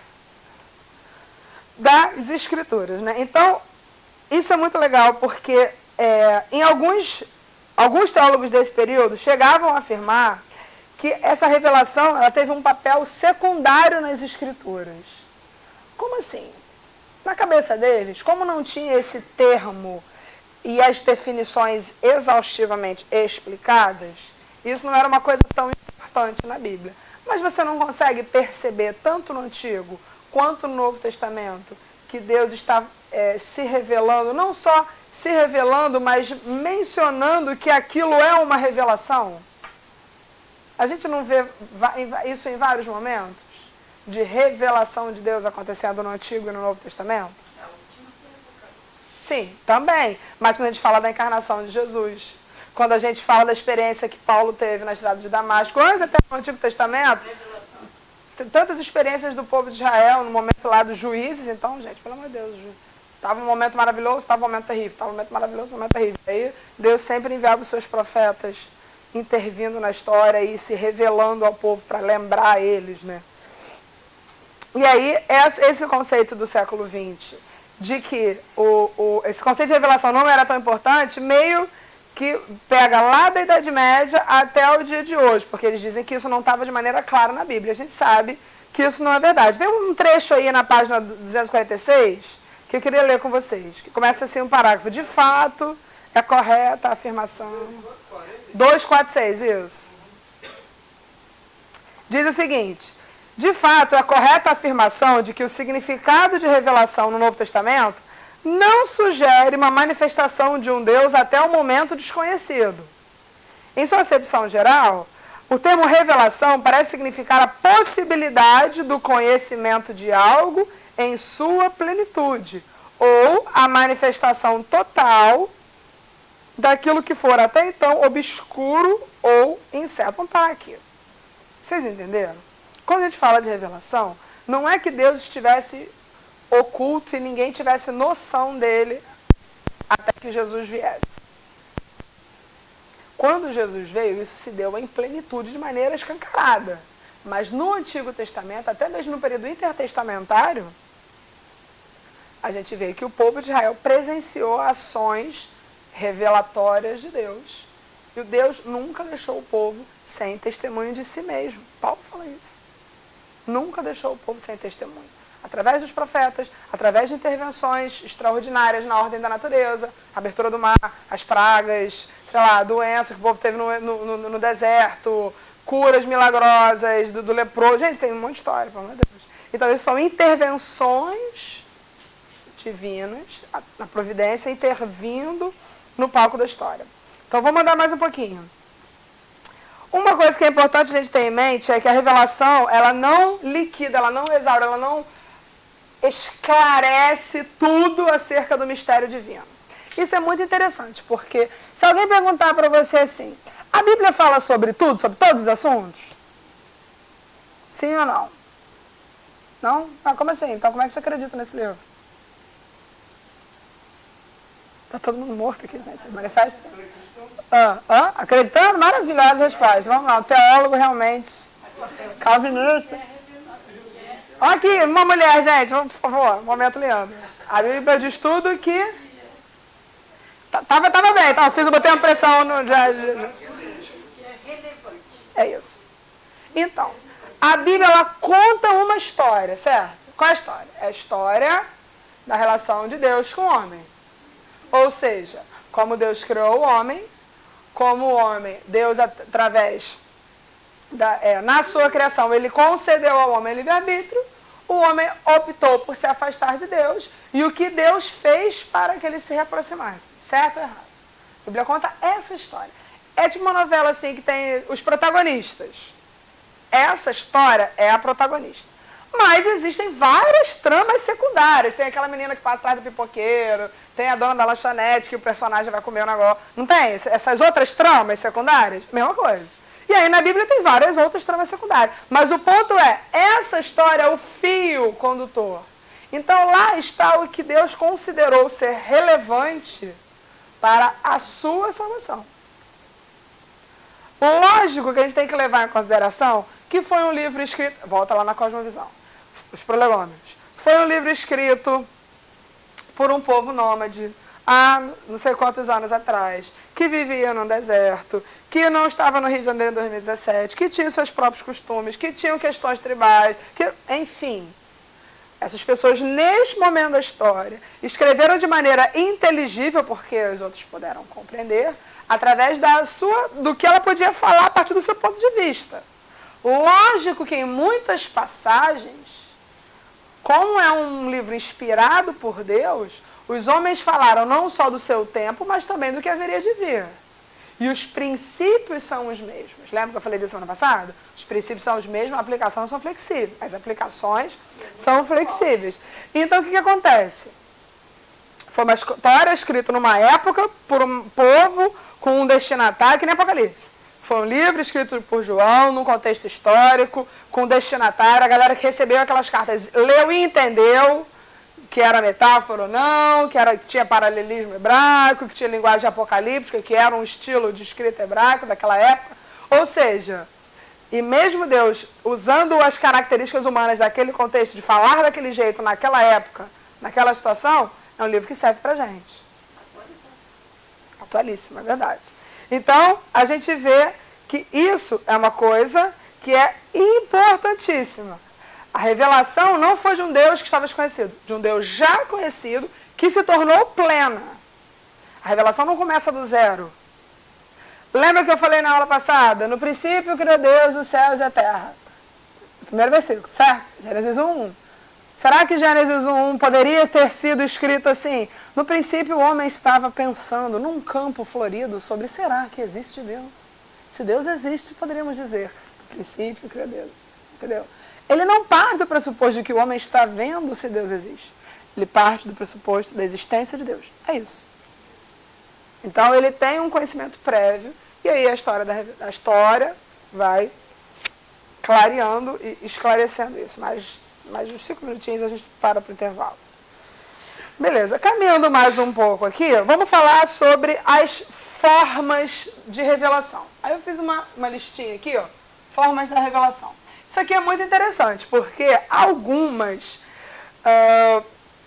das Escrituras. Né? Então, isso é muito legal, porque em alguns teólogos desse período chegavam a afirmar que essa revelação ela teve um papel secundário nas Escrituras. Como assim? Na cabeça deles, como não tinha esse termo e as definições exaustivamente explicadas, isso não era uma coisa tão importante na Bíblia. Mas você não consegue perceber, tanto no Antigo quanto no Novo Testamento, que Deus está se revelando, não só se revelando, mas mencionando que aquilo é uma revelação? A gente não vê isso em vários momentos? De revelação de Deus acontecendo no Antigo e no Novo Testamento? Sim, também. Mas quando a gente fala da encarnação de Jesus, quando a gente fala da experiência que Paulo teve na estrada de Damasco, antes até no Antigo Testamento, tantas experiências do povo de Israel, no momento lá dos juízes, então, gente, pelo amor de Deus, estava um momento maravilhoso, estava um momento terrível, estava um momento maravilhoso, um momento terrível. Aí Deus sempre enviava os seus profetas intervindo na história e se revelando ao povo para lembrar eles, né? E aí, esse conceito do século XX, de que esse conceito de revelação não era tão importante, meio que pega lá da Idade Média até o dia de hoje, porque eles dizem que isso não estava de maneira clara na Bíblia. A gente sabe que isso não é verdade. Tem um trecho aí na página 246 que eu queria ler com vocês, que começa assim um parágrafo. De fato, é correta a afirmação. 246, isso. Diz o seguinte: de fato, é correta a afirmação de que o significado de revelação no Novo Testamento não sugere uma manifestação de um Deus até o momento desconhecido. Em sua acepção geral, o termo revelação parece significar a possibilidade do conhecimento de algo em sua plenitude, ou a manifestação total daquilo que for até então obscuro ou incerto. Vamos parar aqui. Vocês entenderam? Quando a gente fala de revelação, não é que Deus estivesse oculto e ninguém tivesse noção dele até que Jesus viesse. Quando Jesus veio, isso se deu em plenitude de maneira escancarada. Mas no Antigo Testamento, até mesmo no período intertestamentário, a gente vê que o povo de Israel presenciou ações revelatórias de Deus. E Deus nunca deixou o povo sem testemunho de si mesmo. Paulo fala isso. Nunca deixou o povo sem testemunho. Através dos profetas, através de intervenções extraordinárias na ordem da natureza, abertura do mar, as pragas, sei lá, doenças que o povo teve no deserto, curas milagrosas do leproso. Gente, tem um monte de história, pelo amor de Deus. Então, isso são intervenções divinas, na providência, intervindo no palco da história. Então, vou mandar mais um pouquinho. Uma coisa que é importante a gente ter em mente é que a revelação, ela não liquida, ela não exaure, ela não esclarece tudo acerca do mistério divino. Isso é muito interessante, porque se alguém perguntar para você assim, a Bíblia fala sobre tudo, sobre todos os assuntos? Sim ou não? Não? Ah, como assim? Então como é que você acredita nesse livro? Está todo mundo morto aqui, gente. Manifesta. Acreditando? Maravilhosa resposta. Vamos lá, o teólogo realmente calvinista. Olha aqui, uma mulher, gente, por favor, momento Leandro. A Bíblia diz tudo que... Tava bem, tá? Eu botei uma pressão no... É isso. Então, a Bíblia, ela conta uma história, certo? Qual é a história? É a história da relação de Deus com o homem. Ou seja, como Deus criou o homem, como o homem, Deus através na sua criação, ele concedeu ao homem livre-arbítrio, o homem optou por se afastar de Deus, e o que Deus fez para que ele se reaproximasse, certo ou errado? A Bíblia conta essa história. É tipo uma novela assim que tem os protagonistas. Essa história é a protagonista. Mas existem várias tramas secundárias. Tem aquela menina que passa atrás do pipoqueiro, tem a dona da lanchonete que o personagem vai comer o negócio. Não tem? Essas outras tramas secundárias? Mesma coisa. E aí na Bíblia tem várias outras tramas secundárias. Mas o ponto é, essa história é o fio condutor. Então lá está o que Deus considerou ser relevante para a sua salvação. Lógico que a gente tem que levar em consideração que foi um livro escrito... Volta lá na Cosmovisão. Os prolegômenos. Foi um livro escrito por um povo nômade há não sei quantos anos atrás, que vivia no deserto, que não estava no Rio de Janeiro em 2017, que tinha seus próprios costumes, que tinham questões tribais, enfim. Essas pessoas, neste momento da história, escreveram de maneira inteligível, porque os outros puderam compreender, através do que ela podia falar a partir do seu ponto de vista. Lógico que em muitas passagens, como é um livro inspirado por Deus, os homens falaram não só do seu tempo, mas também do que haveria de vir. E os princípios são os mesmos. Lembra que eu falei disso semana passada? Os princípios são os mesmos, as aplicações são flexíveis. As aplicações são flexíveis. Então, o que acontece? Foi uma história escrita numa época por um povo com um destinatário, que nem Apocalipse. Foi um livro escrito por João, num contexto histórico, com um destinatário, a galera que recebeu aquelas cartas leu e entendeu que era metáfora ou não, que tinha paralelismo hebraico, que tinha linguagem apocalíptica, que era um estilo de escrita hebraico daquela época. Ou seja, e mesmo Deus, usando as características humanas daquele contexto, de falar daquele jeito naquela época, naquela situação, é um livro que serve pra gente. Atualíssimo, é verdade. Então, a gente vê que isso é uma coisa que é importantíssima. A revelação não foi de um Deus que estava desconhecido, de um Deus já conhecido que se tornou plena. A revelação não começa do zero. Lembra que eu falei na aula passada? No princípio criou Deus os céus e a terra. Primeiro versículo, certo? Gênesis 1:1. Será que Gênesis 1:1 poderia ter sido escrito assim? No princípio o homem estava pensando num campo florido sobre será que existe Deus? Se Deus existe, poderíamos dizer, no princípio criou Deus. Entendeu? Ele não parte do pressuposto de que o homem está vendo se Deus existe. Ele parte do pressuposto da existência de Deus. É isso. Então ele tem um conhecimento prévio e aí a história vai clareando e esclarecendo isso. Mas mais uns 5 minutinhos a gente para o intervalo. Beleza, caminhando mais um pouco aqui, vamos falar sobre as formas de revelação. Aí eu fiz uma listinha aqui, ó, formas da revelação. Isso aqui é muito interessante, porque algumas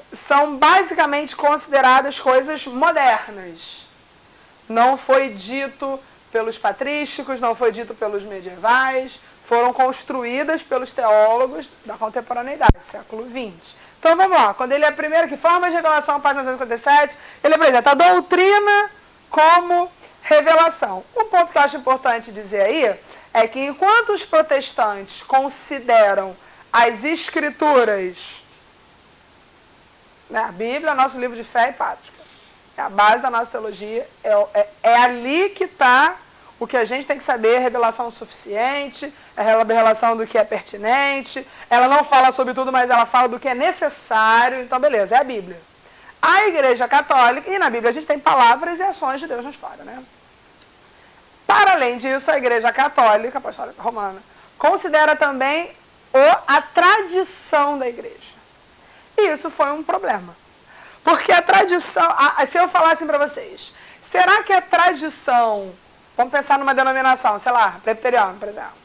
são basicamente consideradas coisas modernas. Não foi dito pelos patrísticos, não foi dito pelos medievais, foram construídas pelos teólogos da contemporaneidade, século XX. Então vamos lá, quando ele é primeiro, que forma de revelação, página 257, ele apresenta a doutrina como revelação. Um ponto que eu acho importante dizer aí é que enquanto os protestantes consideram as escrituras, né, a Bíblia é nosso livro de fé e prática, é a base da nossa teologia, é ali que está o que a gente tem que saber, revelação suficiente, a revelação do que é pertinente. Ela não fala sobre tudo, mas ela fala do que é necessário. Então, beleza, é a Bíblia. A Igreja Católica, e na Bíblia a gente tem palavras e ações de Deus na história, né? Para além disso, a Igreja Católica, Apostólica Romana, considera também a tradição da Igreja. E isso foi um problema. Porque a tradição, se eu falar assim para vocês, será que a tradição, vamos pensar numa denominação, sei lá, presbiteriana, por exemplo.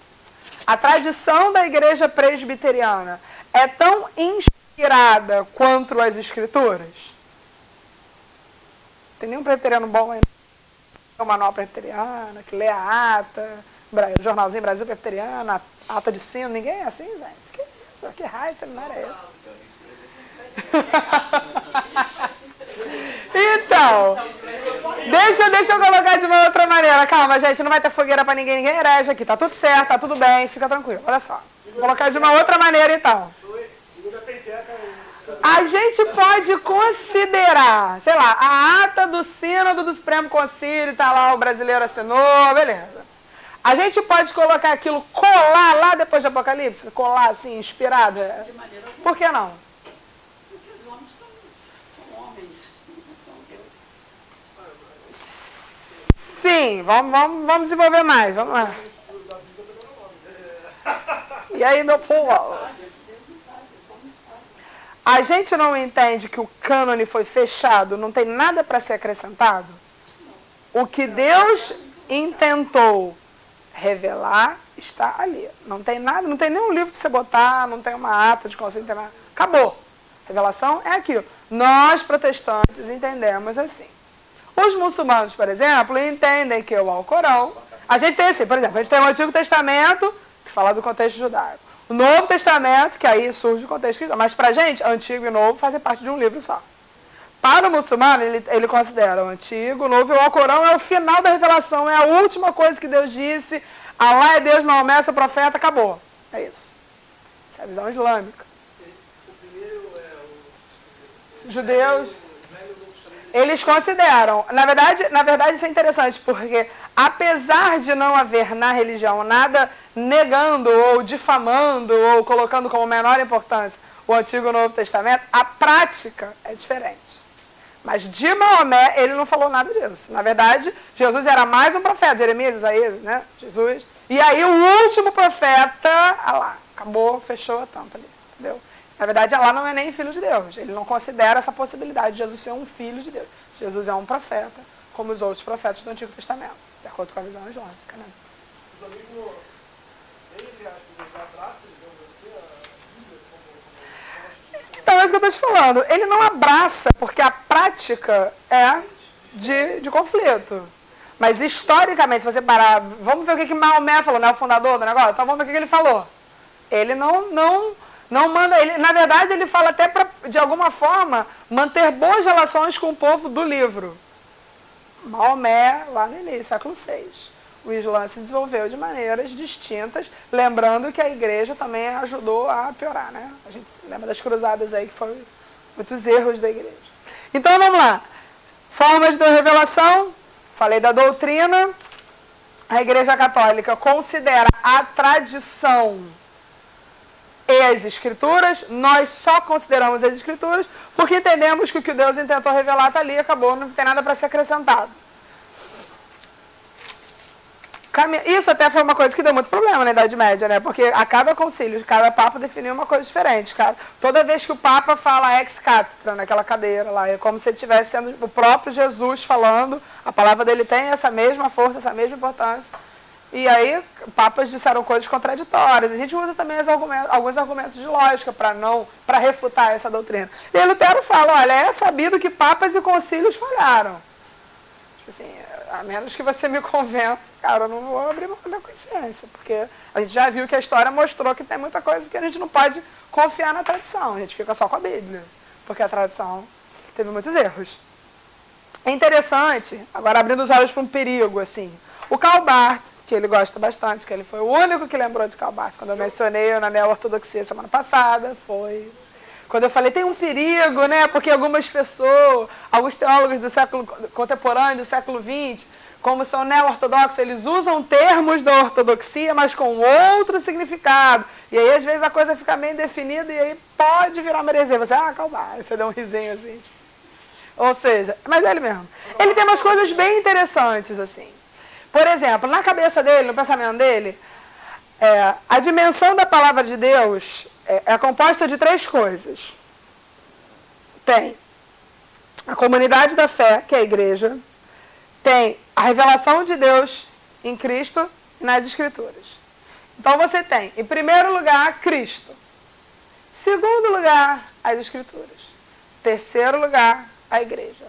A tradição da igreja presbiteriana é tão inspirada quanto as escrituras? Tem nenhum presbiteriano bom aí? O manual presbiteriano, que lê a ata, o jornalzinho Brasil Presbiteriano, a ata de sino, ninguém é assim, gente? Que isso? Que raio de seminário é esse? Então, deixa eu colocar de uma outra maneira. Calma, gente, não vai ter fogueira pra ninguém é herege aqui. Tá tudo certo, tá tudo bem, fica tranquilo. Olha só. Vou colocar de uma outra maneira, então. A gente pode considerar, sei lá, a ata do sínodo do Supremo Concílio, tá lá, o brasileiro assinou, beleza. A gente pode colocar aquilo, colar lá depois de Apocalipse, colar assim, inspirado. Por que não? Sim, vamos desenvolver mais, vamos lá. E aí, meu povo? A gente não entende que o cânone foi fechado, não tem nada para ser acrescentado? O que Deus intentou revelar está ali. Não tem nada, não tem nenhum livro para você botar, não tem uma ata de conselho, não tem nada. Acabou. Revelação é aquilo. Nós, protestantes, entendemos assim. Os muçulmanos, por exemplo, entendem que o Alcorão... A gente tem assim, por exemplo, a gente tem o Antigo Testamento, que fala do contexto judaico. O Novo Testamento, que aí surge o contexto cristão. Mas pra gente, Antigo e Novo fazem parte de um livro só. Para o muçulmano, ele considera o Antigo, o Novo e o Alcorão é o final da revelação, é a última coisa que Deus disse. Allah é Deus, Maomé é seu profeta, acabou. É isso. Essa é a visão islâmica. O primeiro é o... Judeus... Eles consideram, na verdade isso é interessante, porque apesar de não haver na religião nada negando ou difamando ou colocando como menor importância o Antigo e o Novo Testamento, a prática é diferente. Mas de Maomé ele não falou nada disso. Na verdade, Jesus era mais um profeta, Jeremias, Isaías, né? Jesus. E aí o último profeta, Allah, acabou, fechou a tampa ali, entendeu? Na verdade, Allah não é nem filho de Deus. Ele não considera essa possibilidade de Jesus ser um filho de Deus. Jesus é um profeta, como os outros profetas do Antigo Testamento, de acordo com a visão islâmica. Né? Os amigos, ele acha que já abraça, digamos assim, a Bíblia como então, é isso que eu estou te falando. Ele não abraça, porque a prática é de conflito. Mas, historicamente, se você parar... Vamos ver o que Maomé falou, né? O fundador do negócio? Então, vamos ver o que ele falou. Ele não manda, na verdade ele fala até para, de alguma forma, manter boas relações com o povo do livro. Maomé, lá no início, século VI. O Islã se desenvolveu de maneiras distintas, lembrando que a igreja também ajudou a piorar, né? A gente lembra das cruzadas aí, que foram muitos erros da igreja. Então vamos lá. Formas de revelação, falei da doutrina. A Igreja Católica considera a tradição e as escrituras. Nós só consideramos as escrituras porque entendemos que o que Deus intentou revelar está ali, acabou, não tem nada para ser acrescentado. Isso até foi uma coisa que deu muito problema na Idade Média, né? Porque a cada concílio, cada papa definia uma coisa diferente. Toda vez que o papa fala ex cathedra naquela cadeira lá, é como se ele estivesse sendo o próprio Jesus falando, a palavra dele tem essa mesma força, essa mesma importância. E aí, papas disseram coisas contraditórias. A gente usa também alguns argumentos de lógica para refutar essa doutrina. E aí Lutero fala, olha, é sabido que papas e concílios falharam. Assim, a menos que você me convença, cara, eu não vou abrir mão da minha consciência, porque a gente já viu que a história mostrou que tem muita coisa que a gente não pode confiar na tradição, a gente fica só com a Bíblia, porque a tradição teve muitos erros. É interessante, agora abrindo os olhos para um perigo, assim, o Karl Barth, que ele gosta bastante, que ele foi o único que lembrou de Karl Barth, quando eu mencionei na neo-ortodoxia semana passada, foi... Quando eu falei, tem um perigo, né? Porque algumas pessoas, alguns teólogos do século contemporâneo, do século XX, como são neo-ortodoxos, eles usam termos da ortodoxia, mas com outro significado. E aí, às vezes, a coisa fica meio definida e aí pode virar uma heresia. Você, calma, você dá um risinho assim. Ou seja, mas é ele mesmo. Ele tem umas coisas bem interessantes, assim. Por exemplo, na cabeça dele, no pensamento dele, a dimensão da palavra de Deus é composta de 3 coisas. Tem a comunidade da fé, que é a igreja. Tem a revelação de Deus em Cristo e nas Escrituras. Então você tem, em primeiro lugar, Cristo. Segundo lugar, as Escrituras. Terceiro lugar, a igreja.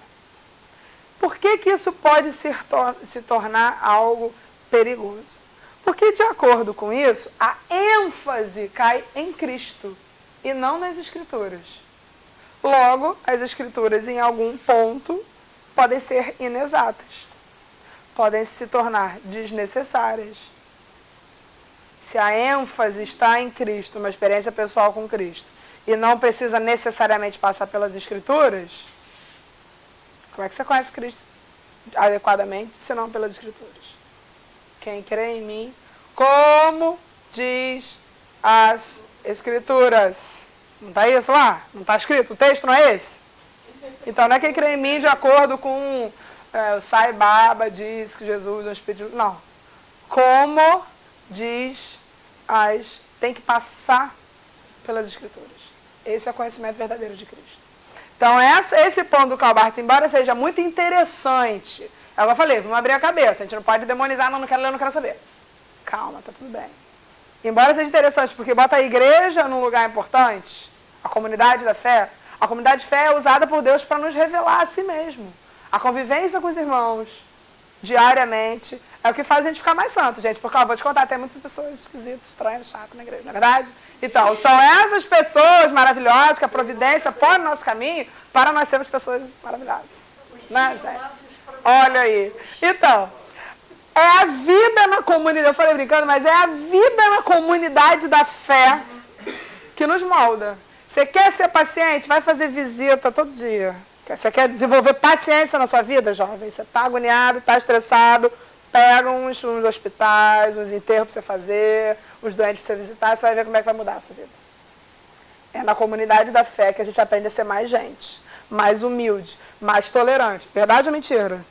Por que isso pode se tornar algo perigoso? Porque, de acordo com isso, a ênfase cai em Cristo e não nas Escrituras. Logo, as Escrituras, em algum ponto, podem ser inexatas. Podem se tornar desnecessárias. Se a ênfase está em Cristo, uma experiência pessoal com Cristo, e não precisa necessariamente passar pelas Escrituras, como é que você conhece Cristo adequadamente, se não pelas Escrituras? Quem crê em mim, como diz as Escrituras. Não está isso lá? Não está escrito? O texto não é esse? Então não é quem crê em mim de acordo com o Sai Baba diz que Jesus é um espírito. Não. Como diz tem que passar pelas Escrituras. Esse é o conhecimento verdadeiro de Cristo. Então esse ponto do Karl Barth, embora seja muito interessante, é o que eu falei, vamos abrir a cabeça, a gente não pode demonizar, não quero ler, não quero saber. Calma, tá tudo bem. Embora seja interessante, porque bota a igreja num lugar importante, a comunidade da fé, a comunidade de fé é usada por Deus para nos revelar a si mesmo. A convivência com os irmãos, diariamente, é o que faz a gente ficar mais santo, gente. Porque, vou te contar, tem muitas pessoas esquisitas, estranhas, chatas na igreja, não é verdade? Então, são essas pessoas maravilhosas que a providência põe no nosso caminho para nós sermos pessoas maravilhosas. Né, gente? Olha aí. Então, é a vida na comunidade, eu falei brincando, mas é a vida na comunidade da fé que nos molda. Você quer ser paciente? Vai fazer visita todo dia. Você quer desenvolver paciência na sua vida, jovem? Você está agoniado, está estressado, pega uns hospitais, uns enterros para você fazer, uns doentes para você visitar, você vai ver como é que vai mudar a sua vida. É na comunidade da fé que a gente aprende a ser mais gente, mais humilde, mais tolerante. Verdade ou mentira?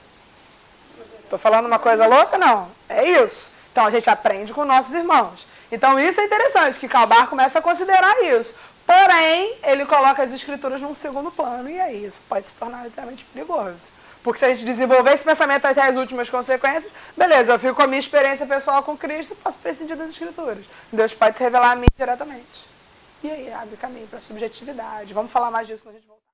Estou falando uma coisa louca? Não. É isso. Então a gente aprende com nossos irmãos. Então isso é interessante, que Karl Barth começa a considerar isso. Porém, ele coloca as Escrituras num segundo plano, e aí isso pode se tornar extremamente perigoso. Porque se a gente desenvolver esse pensamento até as últimas consequências, beleza, eu fico com a minha experiência pessoal com Cristo, posso prescindir das Escrituras. Deus pode se revelar a mim diretamente. E aí abre caminho para a subjetividade. Vamos falar mais disso quando a gente voltar.